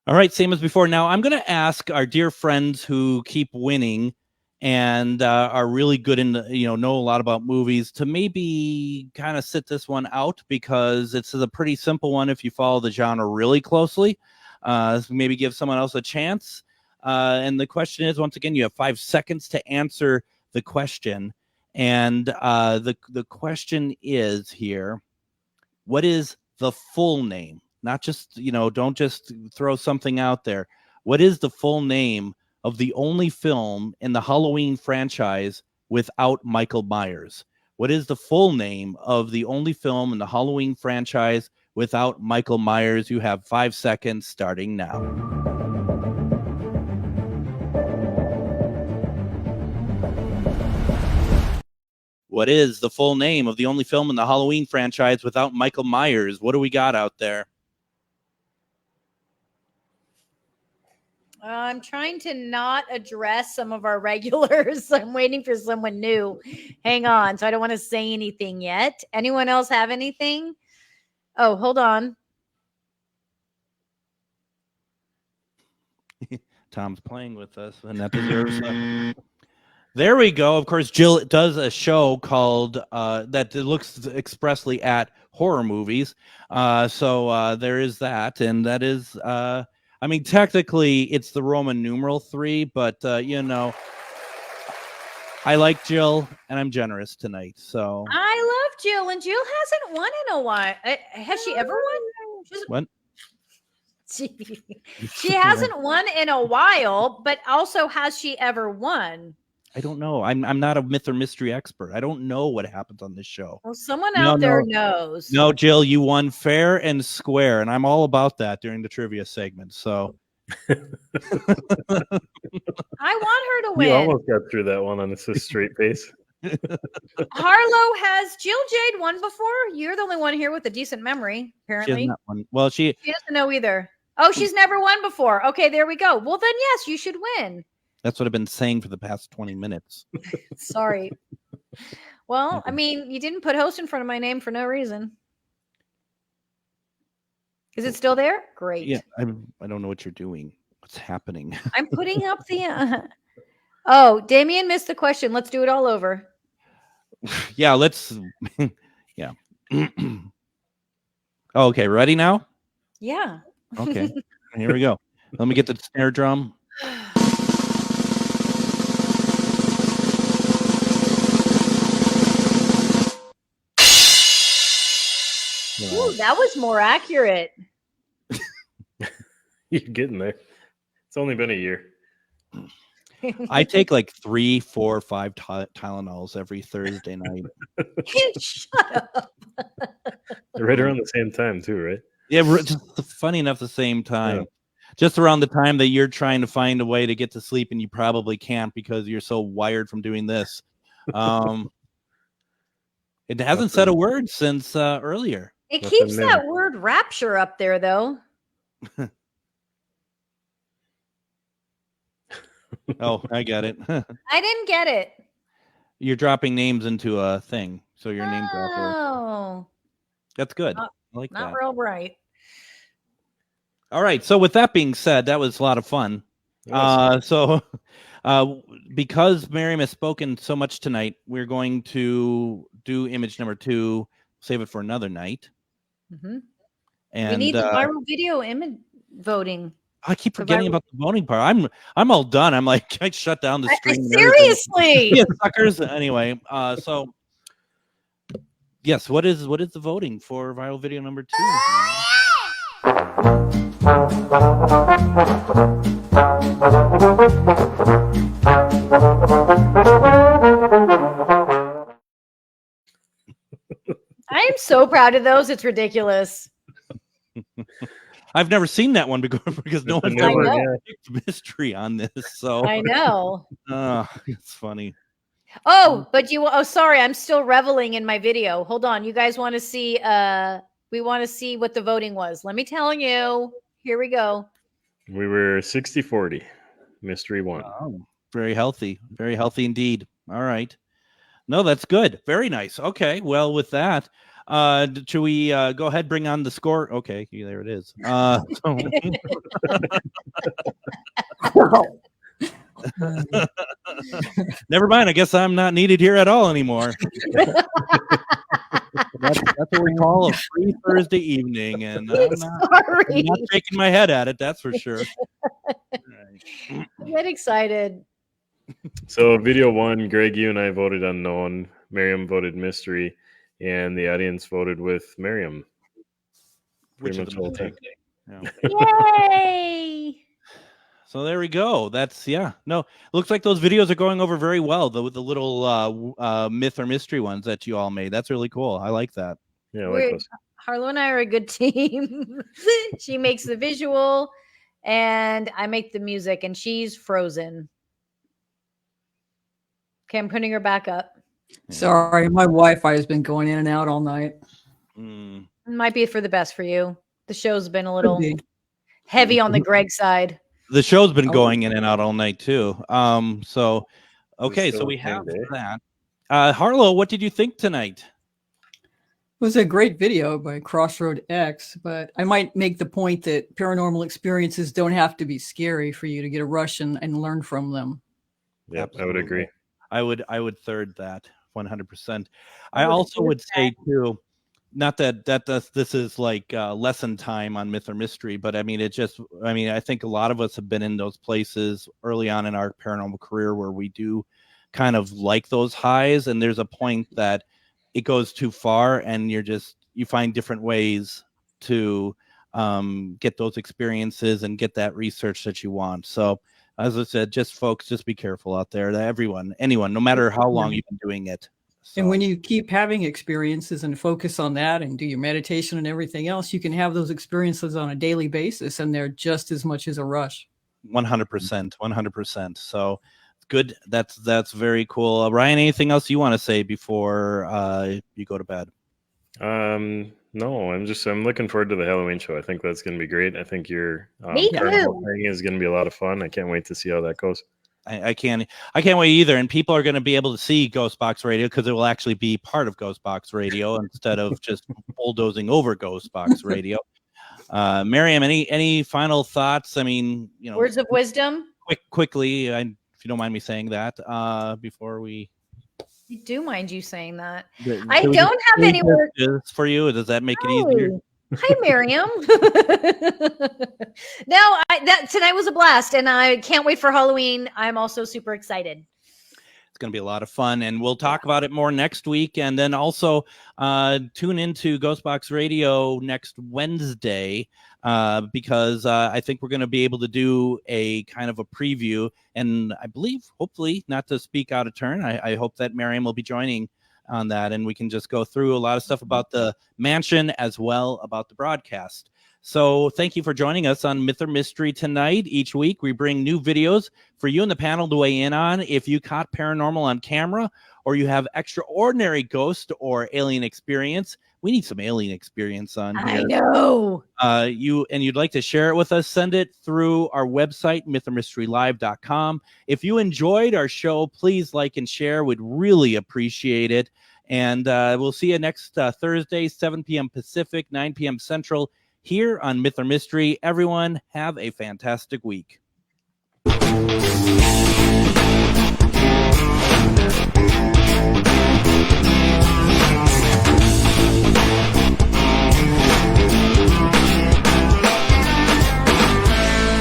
All right, same as before. Now I'm going to ask our dear friends who keep winning and are really good in, know a lot about movies to maybe kind of sit this one out, because it's a pretty simple one if you follow the genre really closely. Maybe give someone else a chance. And the question is, once again, you have 5 seconds to answer the question. And the question is here, what is the full name? Not just, don't just throw something out there. What is the full name of the only film in the Halloween franchise without Michael Myers? What is the full name of the only film in the Halloween franchise without Michael Myers? You have 5 seconds starting now. What is the full name of the only film in the Halloween franchise without Michael Myers? What do we got out there? I'm trying to not address some of our regulars. I'm waiting for someone new. Hang on. So I don't want to say anything yet. Anyone else have anything? Oh, hold on. Tom's playing with us, and that deserves There we go. Of course, Jill does a show called that looks expressly at horror movies. So there is that, and that is technically it's the Roman numeral 3, but I like Jill, and I'm generous tonight. So I love Jill, and Jill hasn't won in a while. Has she ever won? What? She hasn't won in a while, but also has she ever won? I don't know. I'm not a myth or mystery expert. I don't know what happens on this show. Well, someone out there knows. No, Jill, you won fair and square, and I'm all about that during the trivia segment. So I want her to win. You almost got through that one on a straight face. Harlow, has Jill Jade won before? You're the only one here with a decent memory, apparently. She has not won. Well, she doesn't know either. Oh, she's never won before. Okay, there we go. Well, then yes, you should win. That's what I've been saying for the past 20 minutes. Sorry. Well, I mean, you didn't put host in front of my name for no reason. Is it still there? Great. Yeah, I don't know what you're doing. What's happening? I'm putting up the. Oh, Damien missed the question. Let's do it all over. Yeah, let's. Yeah. Okay, ready now? Yeah. Okay, here we go. Let me get the snare drum. Ooh, that was more accurate. You're getting there. It's only been a year. I take like 3, 4, 5 Tylenols every Thursday night. Shut up. Right around the same time, too, right? Yeah, just funny enough, the same time. Yeah. Just around the time that you're trying to find a way to get to sleep, and you probably can't because you're so wired from doing this. It hasn't said a word since earlier. It keeps that word rapture up there, though. Oh, I got it. I didn't get it. You're dropping names into a thing, so your name dropper. Oh, That's good. Not- I like not that. real bright. All right. So with that being said, that was a lot of fun. So because Miriam has spoken so much tonight, we're going to do image number 2, save it for another night. Mhm. And We need the viral video image voting. I keep the forgetting viral- about the voting part. I'm all done. I'm like, I shut down the stream. and everything. Seriously. Yeah, suckers. Anyway, so yes, what is the voting for viral video number 2? I am so proud of those. It's ridiculous. I've never seen that one before because no one's I ever know. picked mystery on this. So I know. it's funny. Oh, but sorry, I'm still reveling in my video. Hold on. You guys want to see we want to see what the voting was. Let me tell you. Here we go. We were 60-40. Mystery won. Oh, very healthy indeed. All right. No, that's good. Very nice. Okay. Well, with that, should we go ahead, bring on the score? Okay, there it is. Never mind. I guess I'm not needed here at all anymore. That's what we call a free Thursday evening, and I'm not shaking my head at it. That's for sure. Get excited. So video 1, Greg, you and I voted unknown. Miriam voted mystery, and the audience voted with Miriam. Which Pretty is much all time. Yay! So there we go. That's No, looks like those videos are going over very well. The little myth or mystery ones that you all made. That's really cool. I like that. Yeah, I like those. Harlow and I are a good team. She makes the visual, and I make the music, and she's frozen. Okay, I'm putting her back up. Sorry, my Wi-Fi has been going in and out all night. It might be for the best for you. The show's been a little be. heavy on the Greg side. The show's been going in and out all night too. So okay, so still we the same have day? that. Harlow, what did you think tonight? It was a great video by Crossroad X, but I might make the point that paranormal experiences don't have to be scary for you to get a rush and learn from them. Yep, I would agree. I would third that 100%. I also would say too, not that this is like lesson time on myth or mystery, but I mean, I think a lot of us have been in those places early on in our paranormal career where we do kind of like those highs, and there's a point that it goes too far, and you find different ways to get those experiences and get that research that you want. So as I said, just be careful out there. Anyone, no matter how long you've been doing it. So. And when you keep having experiences and focus on that and do your meditation and everything else, you can have those experiences on a daily basis, and they're just as much as a rush. 100%. So good. That's very cool. Ryan, anything else you want to say before you go to bed? No, I'm looking forward to the Halloween show. I think that's going to be great. I think your Me paranormal too. thing is going to be a lot of fun. I can't wait to see how that goes. I can't wait either. And people are going to be able to see Ghost Box Radio because it will actually be part of Ghost Box Radio instead of just bulldozing over Ghost Box Radio. Miriam, any final thoughts? I mean, Words of wisdom. Quickly, if you don't mind me saying that before we. I do mind you saying that. Do I we don't have any words for you. Does that make it easier? Hi, Miriam. No, tonight was a blast, and I can't wait for Halloween. I'm also super excited. It's going to be a lot of fun, and we'll talk about it more next week. And then also tune into Ghost Box Radio next Wednesday because I think we're going to be able to do a kind of a preview. And I believe, hopefully, not to speak out of turn, I hope that Miriam will be joining on that, and we can just go through a lot of stuff about the mansion as well about the broadcast. So thank you for joining us on Myth or Mystery tonight. Each week we bring new videos for you and the panel to weigh in on. If you caught paranormal on camera or you have extraordinary ghost or alien experience, We need some alien experience on I here. know. You'd like to share it with us, send it through our website, mythormysterylive.com. If you enjoyed our show, please like and share. We'd really appreciate it. And we'll see you next Thursday, 7 p.m. Pacific, 9 p.m. Central, here on Myth or Mystery. Everyone, have a fantastic week.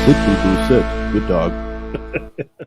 Good people, sick. Good dog.